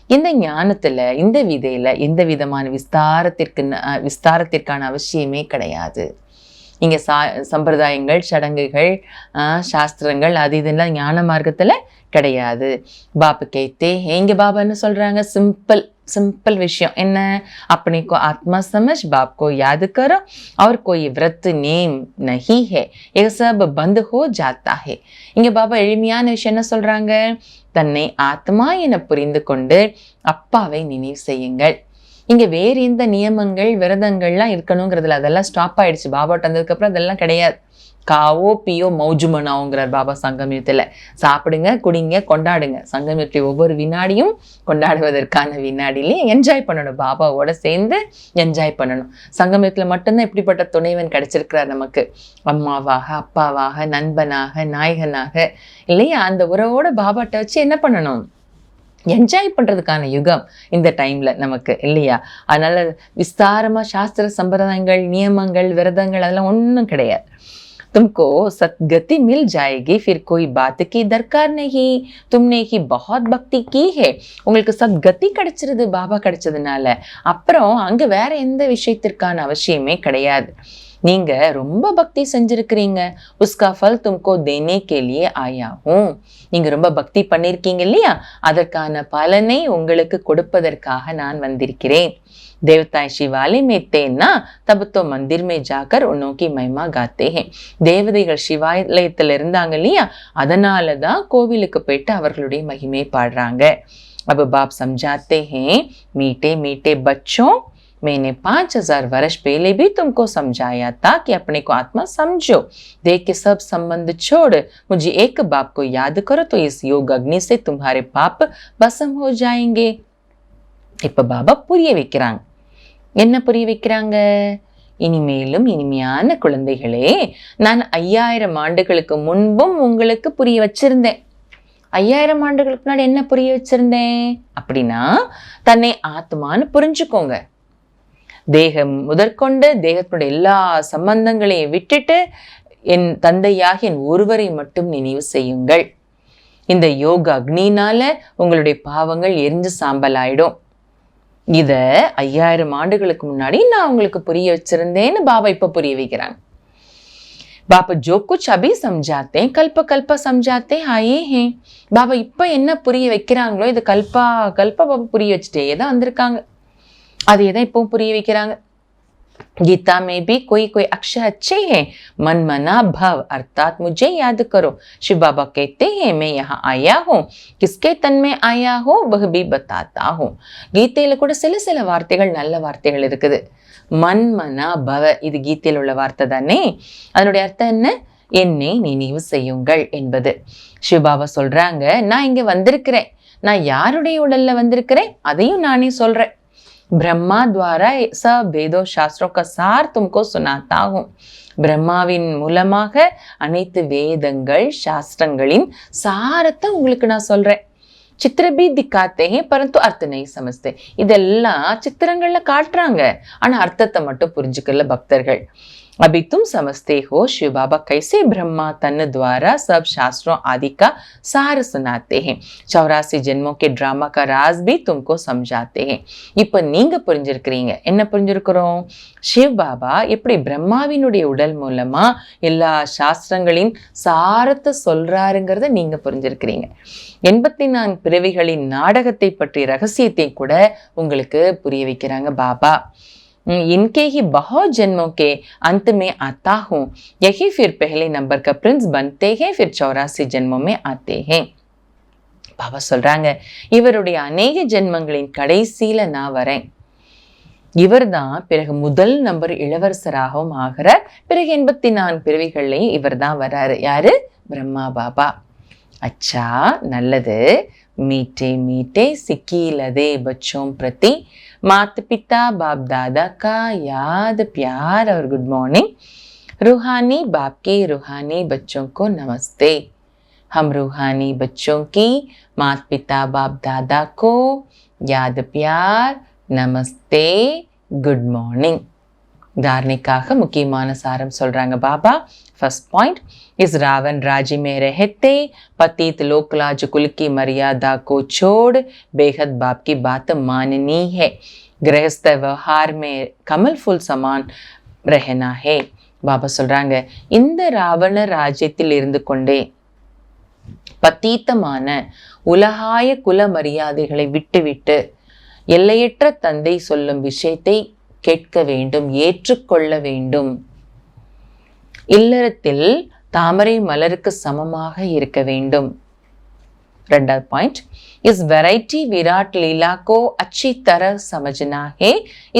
இந்த ஞானத்துல, இந்த விதையில எந்த விதமான விஸ்தாரத்திற்கான அவசியமே கிடையாது. இங்க சம்பிரதாயங்கள், சடங்குகள், சாஸ்திரங்கள், அது இதெல்லாம் ஞான மார்க்கத்துல கிடையாது. பாபு கேத்தே இங்க பாபா என்ன சொல்றாங்க, सिंपल விஷயம் என்ன, अपने को आत्मा समझ बाप को याद करो और कोई व्रत नेम नहीं है, ये सब बंद हो जाता है. இங்க பாபா எளிமையான விஷயம் என்ன சொல்றாங்க, தன்னை ஆத்மா என புரிந்து கொண்டு அப்பாவை நினைவு செய்யுங்கள். இங்க வேறு எந்த நியமங்கள் விரதங்கள்லாம் இருக்கணுங்கிறதுல அதெல்லாம் ஸ்டாப் ஆயிடுச்சு. பாபாட்ட வந்ததுக்கு அப்புறம் அதெல்லாம் கிடையாது. காவோ பியோ மௌஜு மனாவுங்கிறார் பாபா சங்கமியத்துல. சாப்பிடுங்க, குடிங்க, கொண்டாடுங்க. சங்கமியத்தை ஒவ்வொரு வினாடியும் கொண்டாடுவதற்கான வினாடியிலே என்ஜாய் பண்ணணும், பாபாவோட சேர்ந்து என்ஜாய் பண்ணணும். சங்கமியத்துல மட்டும்தான் இப்படிப்பட்ட துணைவன் கிடைச்சிருக்கிறார் நமக்கு, அம்மாவாக, அப்பாவாக, நண்பனாக, நாயகனாக இல்லையா. அந்த உறவோட பாபாட்ட வச்சு என்ன பண்ணணும், என்ஜாய் பண்றதுக்கான யுகம் இந்த டைம்ல நமக்கு இல்லையா. அதனால விஸ்தாரமா சாஸ்திர சம்பிரதாயங்கள், நியமங்கள், விரதங்கள் அதெல்லாம் ஒன்றும் கிடையாது. तुमको सदगति मिल जाएगी, फिर कोई बात की दरकार नहीं, तुमने ही बहुत भक्ति की है. உங்களுக்கு சத்கதி கிடைச்சிருது பாபா கிடைச்சதுனால, அப்புறம் அங்க வேற எந்த விஷயத்திற்கான அவசியமே கிடையாது. நீங்க ரொம்ப பக்தி செஞ்சிருக்கிறீங்க, உஸ்கா ஃபல் தும்கோ தேனே கே லியே ஆயா ஹூம். நீங்க ரொம்ப பக்தி பண்ணிருக்கீங்க இல்லையா, அதற்கான பலனை உங்களுக்கு கொடுப்பதற்காக நான் வந்திருக்கிறேன். देवताएं शिवालय में थे ना, तब तो मंदिर में जाकर उन्हों की महिमा गाते हैं. தேவதைகள் சிவாலயத்துல இருந்தாங்க இல்லையா, அதனாலதான் கோவிலுக்கு போயிட்டு அவர்களுடைய மகிமை பாடுறாங்க. अब बाप समझाते हैं, मीठे मीठे बच्चों, मैंने 5000 वर्ष पहले भी तुमको समझाया था कि अपने को आत्मा समझो, देख के सब संबंध छोड़ मुझे एक बाप को याद करो, तो इस योग अग्नि से तुम्हारे पाप भस्म हो जाएंगे. இப்ப பாபா புரிய வைக்கிறாங்க. என்ன புரிய வைக்கிறாங்க, இனிமேலும் இனிமையான குழந்தைகளே, நான் 5000 ஆண்டுகளுக்கு முன்பும் உங்களுக்கு புரிய வச்சிருந்தேன். 5000 ஆண்டுகளுக்கு முன்னாடி என்ன புரிய வச்சிருந்தேன் அப்படின்னா, தன்னை ஆத்மான்னு புரிஞ்சுக்கோங்க. தேகம் முதற்கொண்டு தேகத்தினுடைய எல்லா சம்பந்தங்களையும் விட்டுட்டு என் தந்தையாக என் ஒருவரை மட்டும் நினைவு செய்யுங்கள். இந்த யோக அக்னினால உங்களுடைய பாவங்கள் எரிஞ்சு சாம்பல் ஆயிடும். இத 5000 ஆண்டுகளுக்கு முன்னாடி நான் உங்களுக்கு புரிய வச்சிருந்தேன்னு பாபா இப்ப புரிய வைக்கிறாங்க. பாபா जो कुछ अभी समझाते हैं कल्प कल्प समझाते आए हैं. பாபா இப்ப என்ன புரிய வைக்கிறாங்களோ இது கல்பா பாபா புரிய வச்சுட்டே தான் வந்திருக்காங்க. அதே தான் இப்பவும் புரிய வைக்கிறாங்க. गीता में भी कोई अक्षर अच्छे हैं, मन मना भव अर्थात मुझे याद करो. शिव बाबा कहते हैं, मैं यहाँ आया हूँ, किसके तन में आया हूँ वह भी बताता हूँ. கீதையில கூட சில வார்த்தைகள் நல்ல வார்த்தைகள் இருக்குது. மன் மனா பவ, இது கீதையில் உள்ள வார்த்தை தானே. அதனுடைய அர்த்தம் என்ன, என்னை நினைவு செய்யுங்கள் என்பது. சிவபாபா சொல்றாங்க, நான் இங்க வந்திருக்கிறேன், நான் யாருடைய உடல்ல வந்திருக்கிறேன் அதையும் நானே சொல்றேன். ब्रह्मा द्वारा सब वेदों शास्त्रों का सार तुमको सुनाता हूँ. பிரம்மாவின் மூலமாக அனைத்து வேதங்கள் சாஸ்திரங்களின் சாரத்தை உங்களுக்கு நான் சொல்றேன். சித்திர பி திக்காத்தே பரந்து அர்த்த நை சமஸ்தே. இதெல்லாம் சித்திரங்கள்ல காட்டுறாங்க, ஆனா அர்த்தத்தை மட்டும் புரிஞ்சுக்கல பக்தர்கள். अभी तुम समझते हो शिव बाबा कैसे ब्रह्मा तन द्वारा सब शास्त्रों आदि का सार सुनाते हैं. 84 जन्मों के ड्रामा का राज भी तुमको समझाते हैं. இப்ப நீங்க புரிஞ்சிருக்கிறீங்க. என்ன புரிஞ்சிருக்கிறோம், சிவ் பாபா எப்படி பிரம்மாவினுடைய உடல் மூலமா எல்லா சாஸ்திரங்களின் சாரத்தை சொல்றாருங்கிறத நீங்க புரிஞ்சிருக்கிறீங்க. 84 பிறவிகளின் நாடகத்தை பற்றிய ரகசியத்தை கூட உங்களுக்கு புரிய வைக்கிறாங்க பாபா. इनके ही बहुत जन्मों के अंत में आता हूँ, यही फिर पहले नंबर का प्रिंस बनते हैं, फिर 84 जन्मों में आते हैं. பாபா சொல்றாங்க, இவருடைய அநேக ஜென்மங்களின் கடைசியில நான் வரேன். இவர் தான் பிறகு முதல் நம்பர் இளவரசராகவும் ஆகிறார். பிறகு 84 பிறவிகள்லையும் இவர் தான் வராரு. யாரு, பிரம்மா பாபா. अच्छा நல்லது. मीठे मीठे सिकीलदे बच्चों प्रति माता पिता बाप दादा का याद प्यार और गुड मॉर्निंग. रूहानी बाप के रूहानी बच्चों को नमस्ते. हम रूहानी बच्चों की माता पिता बाप दादा को याद प्यार नमस्ते गुड मॉर्निंग. धारणिकाக முக்கியமான சாரம் சொல்றாங்க பாபா. फर्स्ट पॉइंट, इस रावण राज्य में रहते पतित लोकलाज कुल की मर्यादा को छोड़ बेहद बाप की बात माननी है. गृहस्थ व्यवहार में कमल फूल समान रहना है. பாபா சொல்றாங்க, இந்த ராவண ராஜ்யத்தில் இருந்து கொண்டே பத்தீத்தமான உலகாய குல மரியாதைகளை விட்டுவிட்டு எல்லையற்ற தந்தை சொல்லும் விஷயத்தை கேட்க வேண்டும், ஏற்றுக்கொள்ள வேண்டும். இல்லறத்தில் தாமரை மலருக்கு சமமாக இருக்க வேண்டும். ரெண்டாவது பாயிண்ட், इस वैरायटी विराट लीला को अच्छी तरह समझना है।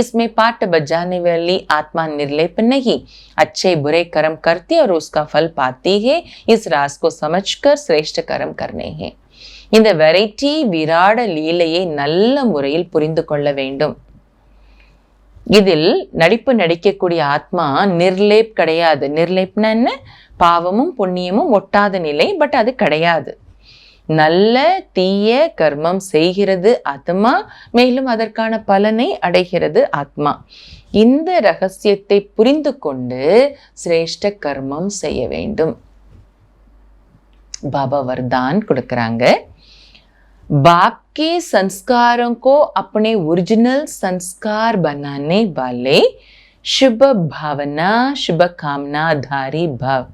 इसमें पाठ बजाने वाली आत्मा निर्लेप नहीं, अच्छे बुरे कर्म करती और उसका फल पाती है। इस राज को समझकर श्रेष्ठ कर्म करने हैं. இந்த வெரைட்டி விராட லீலையை நல்ல முறையில் புரிந்து கொள்ள வேண்டும். இதில் நடிக்கக்கூடிய ஆத்மா நிர்லேப் கிடையாது. நிர்லேப்னா என்ன? பாவமும் புண்ணியமும் ஒட்டாத நிலை. பட் அது கிடையாது. நல்ல தீய கர்மம் செய்கிறது ஆத்மா, மேலும் அதற்கான பலனை அடைகிறது ஆத்மா. இந்த ரகசியத்தை புரிந்து கொண்டு சிரேஷ்ட கர்மம் செய்ய வேண்டும். பாபா वरदान கொடுக்கறாங்க. बाप के संस्कारों को अपने ओरिजिनल संस्कार बनाने वाले शुभ भावना शुभ कामनाधारी भव.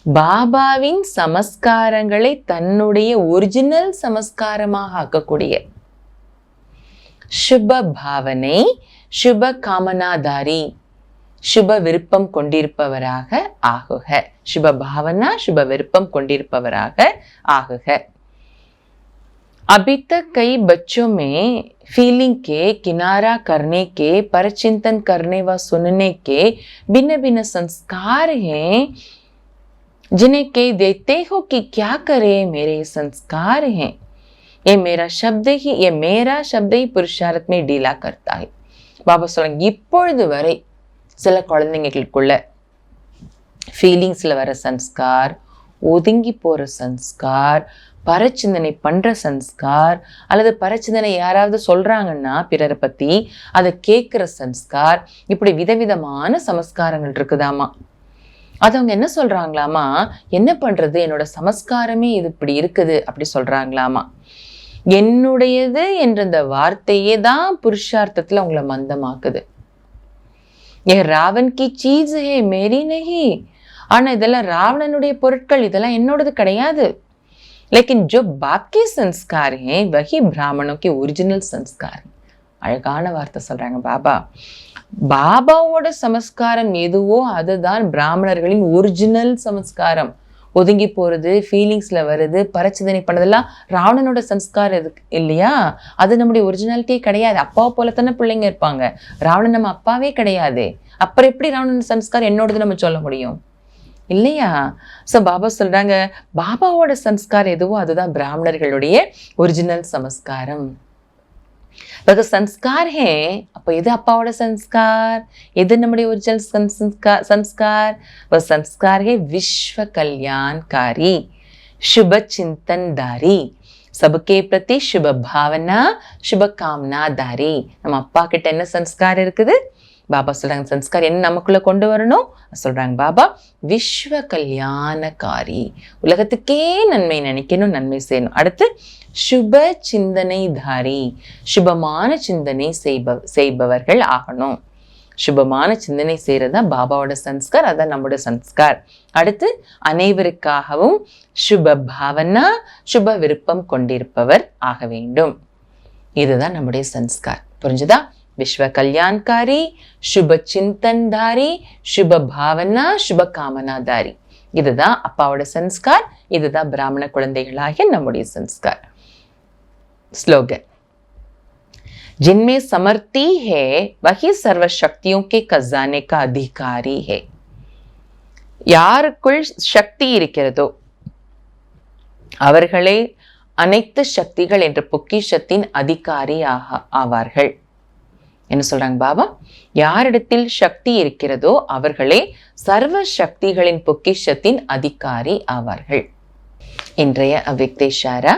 பாபாவின் சமஸ்காரங்களை தன்னுடைய ஒரிஜினல் சமஸ்காரமாக ஆக்கக்கூடிய சுப பாவனை சுப காமனாதாரி, சுப விருப்பம் கொண்டிருப்பவராக ஆகுக. சுப பாவனா சுப விருப்பம் கொண்டிருப்பவராக ஆகுக. अभी तक कई बच्चों में फीलिंग के किनारा करने के, परचिंतन करने व सुनने के भिन्न भिन्न संस्कार हैं, जिन्हें कई देते हो कि क्या करे, मेरे संस्कार हैं. ये मेरा शब्द ही पुरुषार्थ में डीला करता है. பாபா சொல்றாங்க, இப்பொழுது வரை சில குழந்தைங்களுக்குள்ள ஃபீலிங்ஸ்ல வர சன்ஸ்கார், ஒதுங்கி போற சன்ஸ்கார், பரச்சிந்தனை பண்ற சன்ஸ்கார், அல்லது பரச்சிந்தனை யாராவது சொல்றாங்கன்னா பிறரை பத்தி அதை கேட்கிற சன்ஸ்கார், இப்படி விதவிதமான சமஸ்காரங்கள் இருக்குதாமா. அது அவங்க என்ன சொல்றாங்களாமா, என்ன பண்றது, என்னோட சமஸ்காரமே இது இப்படி இருக்குது அப்படி சொல்றாங்களாமா. என்னுடையது என்ற இந்த வார்த்தையே தான் புருஷார்த்தத்துல உங்களை மந்தமாக்குது. ஏ ராவன் கி சீஸ் ஹே மேரி நஹி. ஆனா இதெல்லாம் ராவணனுடைய பொருட்கள், இதெல்லாம் என்னோடது கிடையாது. लेकिन जो बाप के संस्कार हैं वही ब्राह्मणों के ओरिजिनल संस्कार. அழகான வார்த்தை சொல்றாங்க பாபா. பாபாவோட சமஸ்காரம் எதுவோ அதுதான் பிராமணர்களின் ஒரிஜினல் சமஸ்காரம். ஒதுங்கி போறது, ஃபீலிங்ஸ்ல வருது, பரச்சிதனை பண்ணதெல்லாம் ராவணனோட சம்ஸ்காரம் இருக்கு இல்லையா? அது நம்முடைய ஒரிஜினாலிட்டியே கிடையாது. அப்பாவை போலத்தானே பிள்ளைங்க இருப்பாங்க. ராவணன் நம்ம அப்பாவே கிடையாது. அப்புறம் எப்படி ராவணன் சம்ஸ்காரம் என்னோடது நம்ம சொல்ல முடியும் இல்லையா? ஸோ பாபா சொல்றாங்க, பாபாவோட சம்ஸ்காரம் எதுவோ அதுதான் பிராமணர்களுடைய ஒரிஜினல் சமஸ்காரம். तो संस्कार है, அப்போ எது அப்பாவோட संस्कार, எது நம்முடைய ஒரிஜினல் संस्कार? वो संस्कार है विश्व कल्याणकारी, शुभ चिंतनदारी, सबके प्रति शुभ भावना, शुभ कामनादारी. நம்ம அப்பா கிட்ட என்ன संस्कार இருக்குது? பாபா சொல்றாங்க சன்ஸ்கார் என்ன நமக்குள்ள கொண்டு வரணும் சொல்றாங்க பாபா. விஸ்வ கல்யாணக்காரி, உலகத்துக்கே நன்மை நினைக்கணும், நன்மை செய்யணும். அடுத்து சுப சிந்தனை தாரி, சுபமான சிந்தனை செய்பவர்கள் ஆகணும். சுபமான சிந்தனை செய்யறதா பாபாவோட சன்ஸ்கார், அதான் நம்மளோட சன்ஸ்கார். அடுத்து அனைவருக்காகவும் சுப பாவனா சுப விருப்பம் கொண்டிருப்பவர் ஆக வேண்டும். இதுதான் நம்முடைய சன்ஸ்கார். புரிஞ்சுதா? विश्व कल्याणकारी, शुभ चिंतनधारी, शुभ भावना, शुभ कामनाधारी. இதுதான் அப்பாவோட சன்ஸ்கார், இதுதான் பிராமண குழந்தைகளாகிய நம்முடைய சன்ஸ்கார். ஸ்லோகன், जिनमें समर्थी है वही सर्व शक्तियों के खजाने का अधिकारी है. யாருக்குள் சக்தி இருக்கிறதோ அவர்களே அனைத்து சக்திகள் என்ற பொக்கிஷத்தின் அதிகாரி ஆவார்கள். என்ன சொல்றாங்க பாபா? யாரிடத்தில் சக்தி இருக்கிறதோ அவர்களே சர்வ சக்திகளின் பொக்கிஷத்தின் அதிகாரி ஆவார்கள். இன்றைய அவ்யக்த இஷாரா,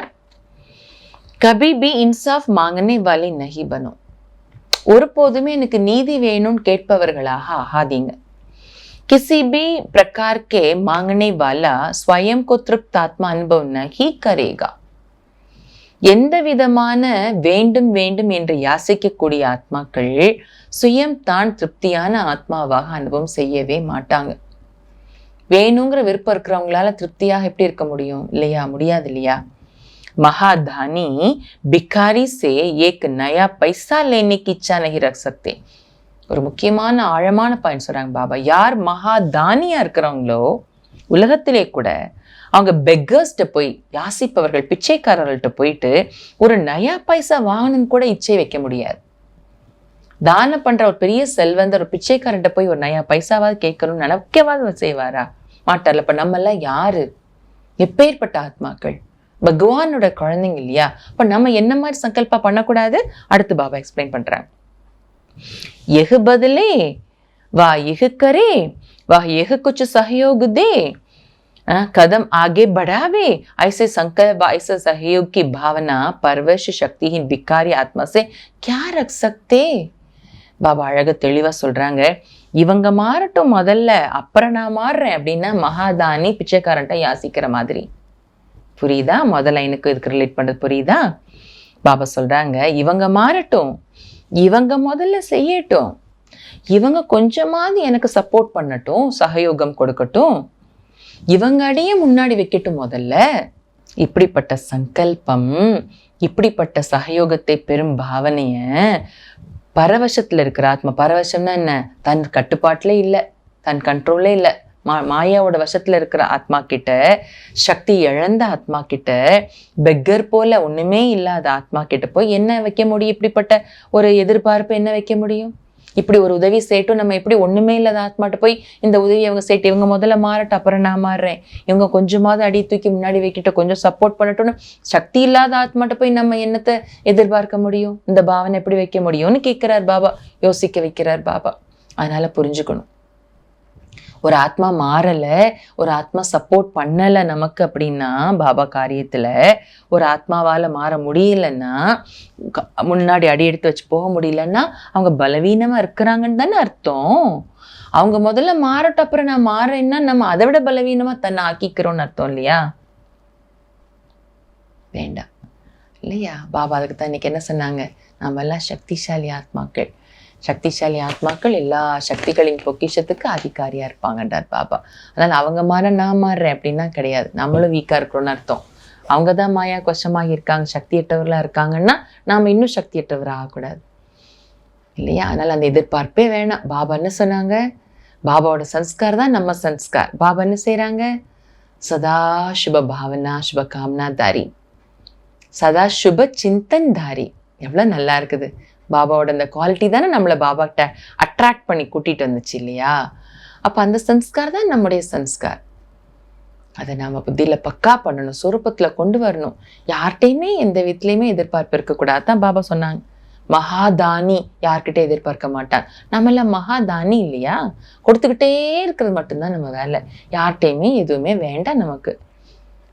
கபி பி இன்சாஃப் மாங்கனே வாலே நஹி பனோ. ஒருபோதுமே எனக்கு நீதி வேணும்னு கேட்பவர்களாக ஆகாதீங்க. किसी भी प्रकार के मांगने वाला स्वयं को तृप्त आत्मा अनुभव नहीं करेगा. எந்த விதமான வேண்டும் வேண்டும் என்று யாசிக்கக்கூடிய ஆத்மாக்கள் சுயம் தான் திருப்தியான ஆத்மாவாக அனுபவம் செய்யவே மாட்டாங்க. வேணுங்கிற விருப்பம் இருக்கிறவங்களால திருப்தியாக எப்படி இருக்க முடியும் இல்லையா? முடியாது இல்லையா? महादानी भिखारी से एक नया पैसा लेने की इच्छा नहीं रख सकते. ஒரு முக்கியமான ஆழமான பாயிண்ட் சொல்றாங்க பாபா. யார் மகாதானியா இருக்கிறவங்களோ உலகத்திலே கூட அவங்க பெக்கர்ஸ்ட போய், யாசிப்பவர்கள் பிச்சைக்காரர்கள்ட்ட போயிட்டு ஒரு நயா பைசா வாங்கணும்னு கூட இச்சை வைக்க முடியாது. தானம் பண்ற ஒரு பெரிய செல்வந்தர் ஒரு பிச்சைக்காரன்ட்ட போய் ஒரு நயா பைசாவாவது கேட்கணும்னு நினைக்கவாது செய்வாரா? மாட்டார்ல. இப்ப நம்ம எல்லாம் யாரு? எப்பேற்பட்ட ஆத்மாக்கள், பகவானோட குழந்தைங்க இல்லையா? அப்ப நம்ம என்ன மாதிரி சங்கல்பா பண்ணக்கூடாது? அடுத்து பாபா எக்ஸ்பிளைன் பண்றாங்க. எஹு பதலே வா எஹு கரே வா எஹு குछ सहयोग दे, कदम आगे बढ़ावे, ऐसे संकल्प ऐसे सहयोग की भावना परवश शक्तिहीन भिखारी आत्मा से क्या रख सकते. பாபா அழக தெளிவா சொல்றாங்க. இவங்க மாறட்டும் முதல்ல, அப்புறம் நான் மாறுறேன் அப்படின்னா மகாதானி பிச்சைக்காரன்ட்ட யாசிக்கிற மாதிரி. புரியுதா? முதல் லைனுக்கு இதுக்கு ரிலேட் பண்றது புரியுதா? பாபா சொல்றாங்க, இவங்க மாறட்டும், இவங்க முதல்ல செய்யட்டும், இவங்க கொஞ்சமாவது எனக்கு சப்போர்ட் பண்ணட்டும், சகயோகம் கொடுக்கட்டும், இவங்க அடியே முன்னாடி வைக்கட்டும் முதல்ல. இப்படிப்பட்ட சங்கல்பம், இப்படிப்பட்ட சகயோகத்தை பெரும் பாவனைய பரவசத்துல இருக்கிற ஆத்மா, பரவசம்னா என்ன? தன் கட்டுப்பாட்டுல இல்லை, தன் கண்ட்ரோல்லே இல்லை, மாயாவோட வசத்துல இருக்கிற ஆத்மா கிட்ட, சக்தி இழந்த ஆத்மா கிட்ட, பெக்கர் போல ஒண்ணுமே இல்லாத ஆத்மா கிட்ட போய் என்ன வைக்க முடியும்? இப்படிப்பட்ட ஒரு எதிர்பார்ப்பு என்ன வைக்க முடியும்? இப்படி ஒரு உதவி செய்யட்டும், நம்ம எப்படி ஒண்ணுமே இல்லாத ஆத்மாட்ட போய் இந்த உதவி அவங்க செய்யட்டு, இவங்க முதல்ல மாறட்டும் அப்புறம் நான் மாறுறேன், இவங்க கொஞ்சமாவது அடி தூக்கி முன்னாடி வைக்கிட்டு கொஞ்சம் சப்போர்ட் பண்ணட்டும்னு சக்தி இல்லாத ஆத்மாட்ட போய் நம்ம என்னத்தை எதிர்பார்க்க முடியும்? இந்த பாவனை எப்படி வைக்க முடியும்னு கேட்கிறார் பாபா, யோசிக்க வைக்கிறார் பாபா. அதனால புரிஞ்சுக்கணும், ஒரு ஆத்மா மாறல, ஒரு ஆத்மா சப்போர்ட் பண்ணல நமக்கு அப்படின்னா பாபா காரியத்துல, ஒரு ஆத்மாவால மாற முடியலன்னா, முன்னாடி அடி எடுத்து வச்சு போக முடியலன்னா அவங்க பலவீனமா இருக்கிறாங்கன்னு தானே அர்த்தம். அவங்க முதல்ல மாறட்டும் அப்புறம் நான் மாறேன்னா நம்ம அதை விட பலவீனமா தன்னை ஆக்கிக்கிறோம்னு அர்த்தம் இல்லையா? வேண்டாம் இல்லையா? பாபா அதுக்கு தான் இன்னைக்கு என்ன சொன்னாங்க? நாம எல்லாம் சக்திசாலி ஆத்மாக்கள், சக்திசாலி ஆத்மாக்கள் எல்லா சக்திகளின் பொக்கிஷத்துக்கு அதிகாரியா இருப்பாங்கன்றார் பாபா. அதனால அவங்க மாற நான் மாறுறேன் அப்படின்னா கிடையாது, நம்மளும் வீக்கா இருக்கிறோம்னு அர்த்தம். அவங்க தான் மாயா கொஷமாகி இருக்காங்க, சக்தியற்றவர்களா இருக்காங்கன்னா நாம இன்னும் சக்தியற்றவர் ஆகக்கூடாது இல்லையா? அதனால அந்த எதிர்பார்ப்பே வேணாம். பாபா என்ன சொன்னாங்க? பாபாவோட சன்ஸ்கார் தான் நம்ம சன்ஸ்கார். பாபா என்ன செய்யறாங்க? சதா சுப பாவனா சுப காமனா தாரி, சதா சுப சிந்தன் தாரி. எவ்வளவு நல்லா இருக்குது. பாபாவோட அந்த குவாலிட்டி தானே நம்மளை பாபா கிட்ட அட்ராக்ட் பண்ணி கூட்டிட்டு வந்துச்சு இல்லையா? அப்ப அந்த சன்ஸ்கார் தான் நம்முடைய சன்ஸ்கார். அதை நாம புத்தியில பக்கா பண்ணணும், சொரூபத்துல கொண்டு வரணும். யார்கிட்டையுமே எந்த விதத்துலயுமே எதிர்பார்ப்பு இருக்கக்கூடாது தான் பாபா சொன்னாங்க. மகாதானி யார்கிட்ட எதிர்பார்க்க மாட்டான். நம்ம எல்லாம் மகாதானி இல்லையா? கொடுத்துக்கிட்டே இருக்கிறது மட்டும்தான் நம்ம வேலை. யார்கிட்டையுமே எதுவுமே வேண்டாம் நமக்கு.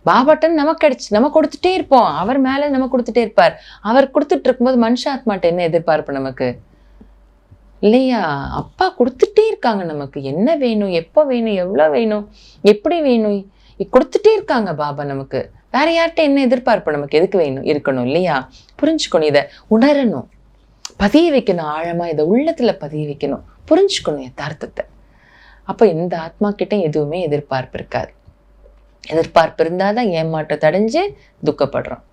பாபாட்டன் நமக்கு கிடைச்சு நம்ம கொடுத்துட்டே இருப்போம், அவர் மேல நம்ம கொடுத்துட்டே இருப்பார். அவர் கொடுத்துட்டு இருக்கும்போது மனுஷ ஆத்மாட்ட என்ன எதிர்பார்ப்பு நமக்கு இல்லையா? அப்பா கொடுத்துட்டே இருக்காங்க நமக்கு. என்ன வேணும், எப்போ வேணும், எவ்வளவு வேணும், எப்படி வேணும், கொடுத்துட்டே இருக்காங்க பாபா நமக்கு. வேற யார்கிட்ட என்ன எதிர்பார்ப்பு நமக்கு எதுக்கு வேணும் இருக்கணும் இல்லையா? புரிஞ்சுக்கணும், இதை உணரணும், பதிய வைக்கணும், ஆழமா இதை உள்ளத்துல பதிய வைக்கணும், புரிஞ்சுக்கணும் யதார்த்தத்தை. அப்ப இந்த ஆத்மா கிட்ட எதுவுமே எதிர்பார்ப்பு இருக்காது. எதிர்பார்ப்பு இருந்தாதான் ஏமாற்றத்தை அடைஞ்சு துக்கப்படுறோம்.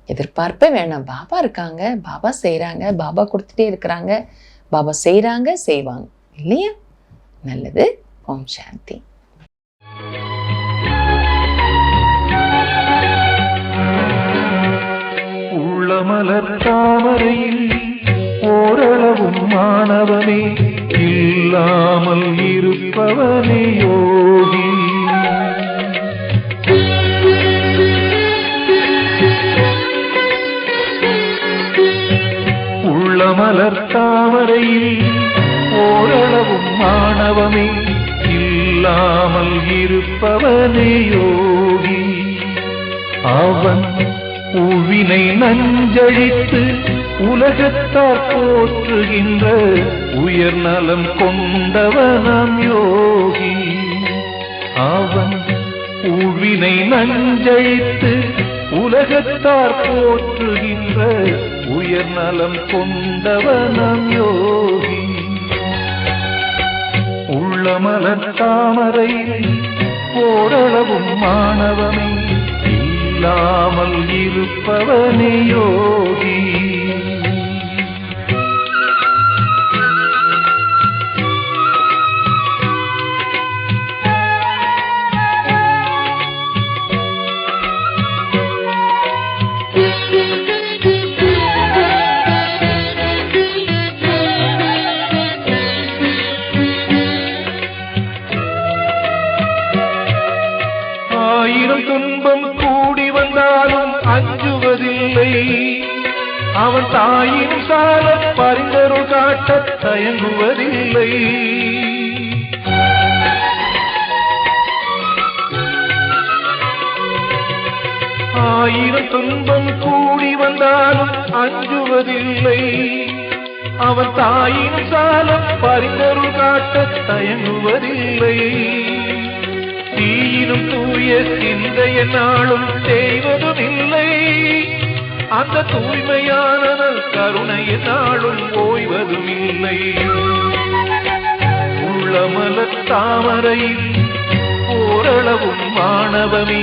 எதிர்பார்ப்பே வேணாம். பாபா இருக்காங்க, பாபா செய்யறாங்க, பாபா கொடுத்துட்டே இருக்கிறாங்க, பாபா செய்யறாங்க, செய்வாங்க இல்லையா? நல்லது. ஓம் சாந்தி. உள்ளமலர் தாமரையில் ஓரளவும் மாணவனே இல்லாமல் இருப்பவனே யோகி. உள்ளமலர் தாமரையில் ஓரளவும் மாணவமே இல்லாமல் இருப்பவனே யோகி. அவன் உவினை நஞ்சழித்து உலகத்தார் போற்றுகின்ற உயர் நலம் கொண்டவனாம் யோகி. அவன் உவினை நஞ்சழித்து உலகத்தார் போற்றுகின்ற உயர் நலம் கொண்டவனாம் யோகி. உள்ளமலர் தாமரை ஆயிரம் துன்பம் கூடி வந்தாலும் அஞ்சுவதில்லை. அவன் தாயின் சால பரிந்தருள் காட்ட தயங்குவதில்லை. ஆயிரம் துன்பம் கூடி வந்தாலும் அஞ்சுவதில்லை. அவன் தாயின் சால பரிந்தருள் காட்ட தயங்குவதில்லை. தீயினும் தூய சிந்தைய நாளும் செய்வதும் இல்லை. அந்த தூய்மையான கருணைய நாளும் ஓய்வதும் இல்லை. உள்ளமலர் தாமரையில் ஓரளவும் மாணவமே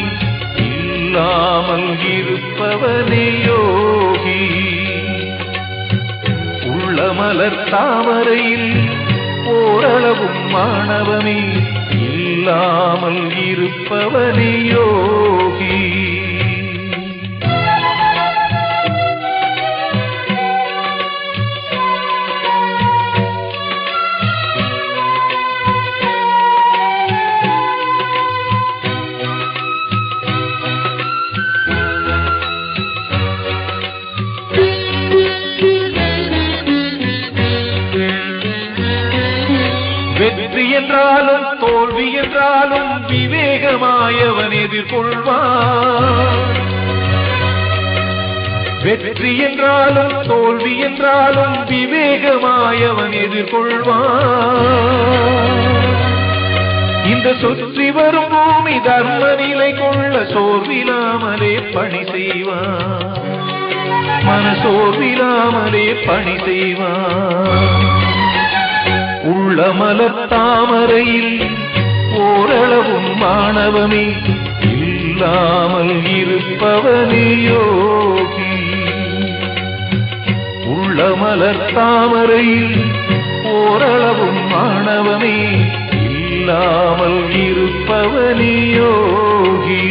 இல்லாமல் இருப்பவனே யோகி. உள்ளமலர் தாமரையில் ஓரளவும் மாணவமே இல்லாமல் இருப்பவனே யோகி. வெற்றி என்றாலும் தோல்வி என்றாலும் விவேகமாயவன் எதிர்கொள்வான். வெற்றி என்றாலும் தோல்வி என்றாலும் விவேகமாயவன் எதிர்கொள்வான். இந்த சுற்றி வரும் பூமி தர்ம நிலை கொள்ள சோர்விலாமலே பணி செய்வான். மனசோர்விலாமலே பணி செய்வான். உள்ளமலர் தாமரையில் ஓரளவும் மாணவமே இல்லாமல் இருப்பவனே யோகி. உள்ளமலர் தாமரையில் ஓரளவும் மாணவமே இல்லாமல் இருப்பவனே யோகி.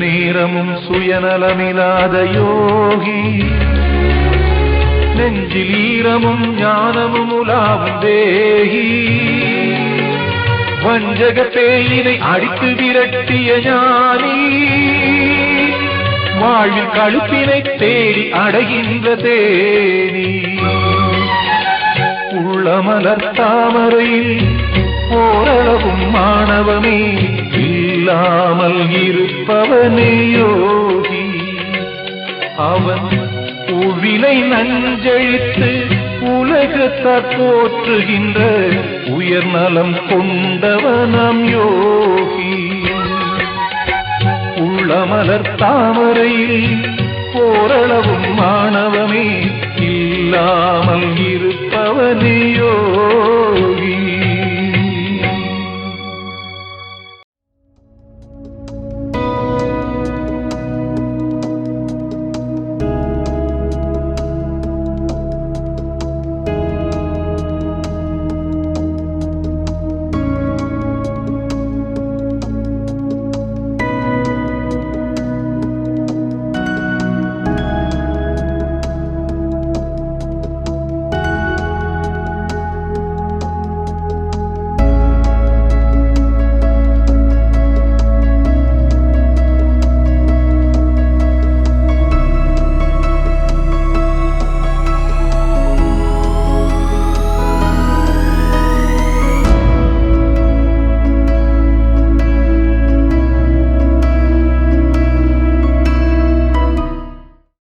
நேரமும் சுயநலமில்லாத யோகி. நெஞ்சில் ஈரமும் ஞானமும் உலாவும் தேகி. வஞ்சக பேயினை அடித்து விரட்டிய ஞானி. வாழ்வில் கழுப்பினை தேடி அடைகின்ற தேனி. உள்ளமலர் தாமரையில் ஓரளவும் மாணவமே இல்லாமல் இருப்பவனே யோகி. அவன் உவிலை நஞ்சழித்து உலகத்தார் போற்றுகின்ற உயர்நலம் கொண்டவனம் யோகி. உள்ளமலர் தாமரையில் ஓரளவும்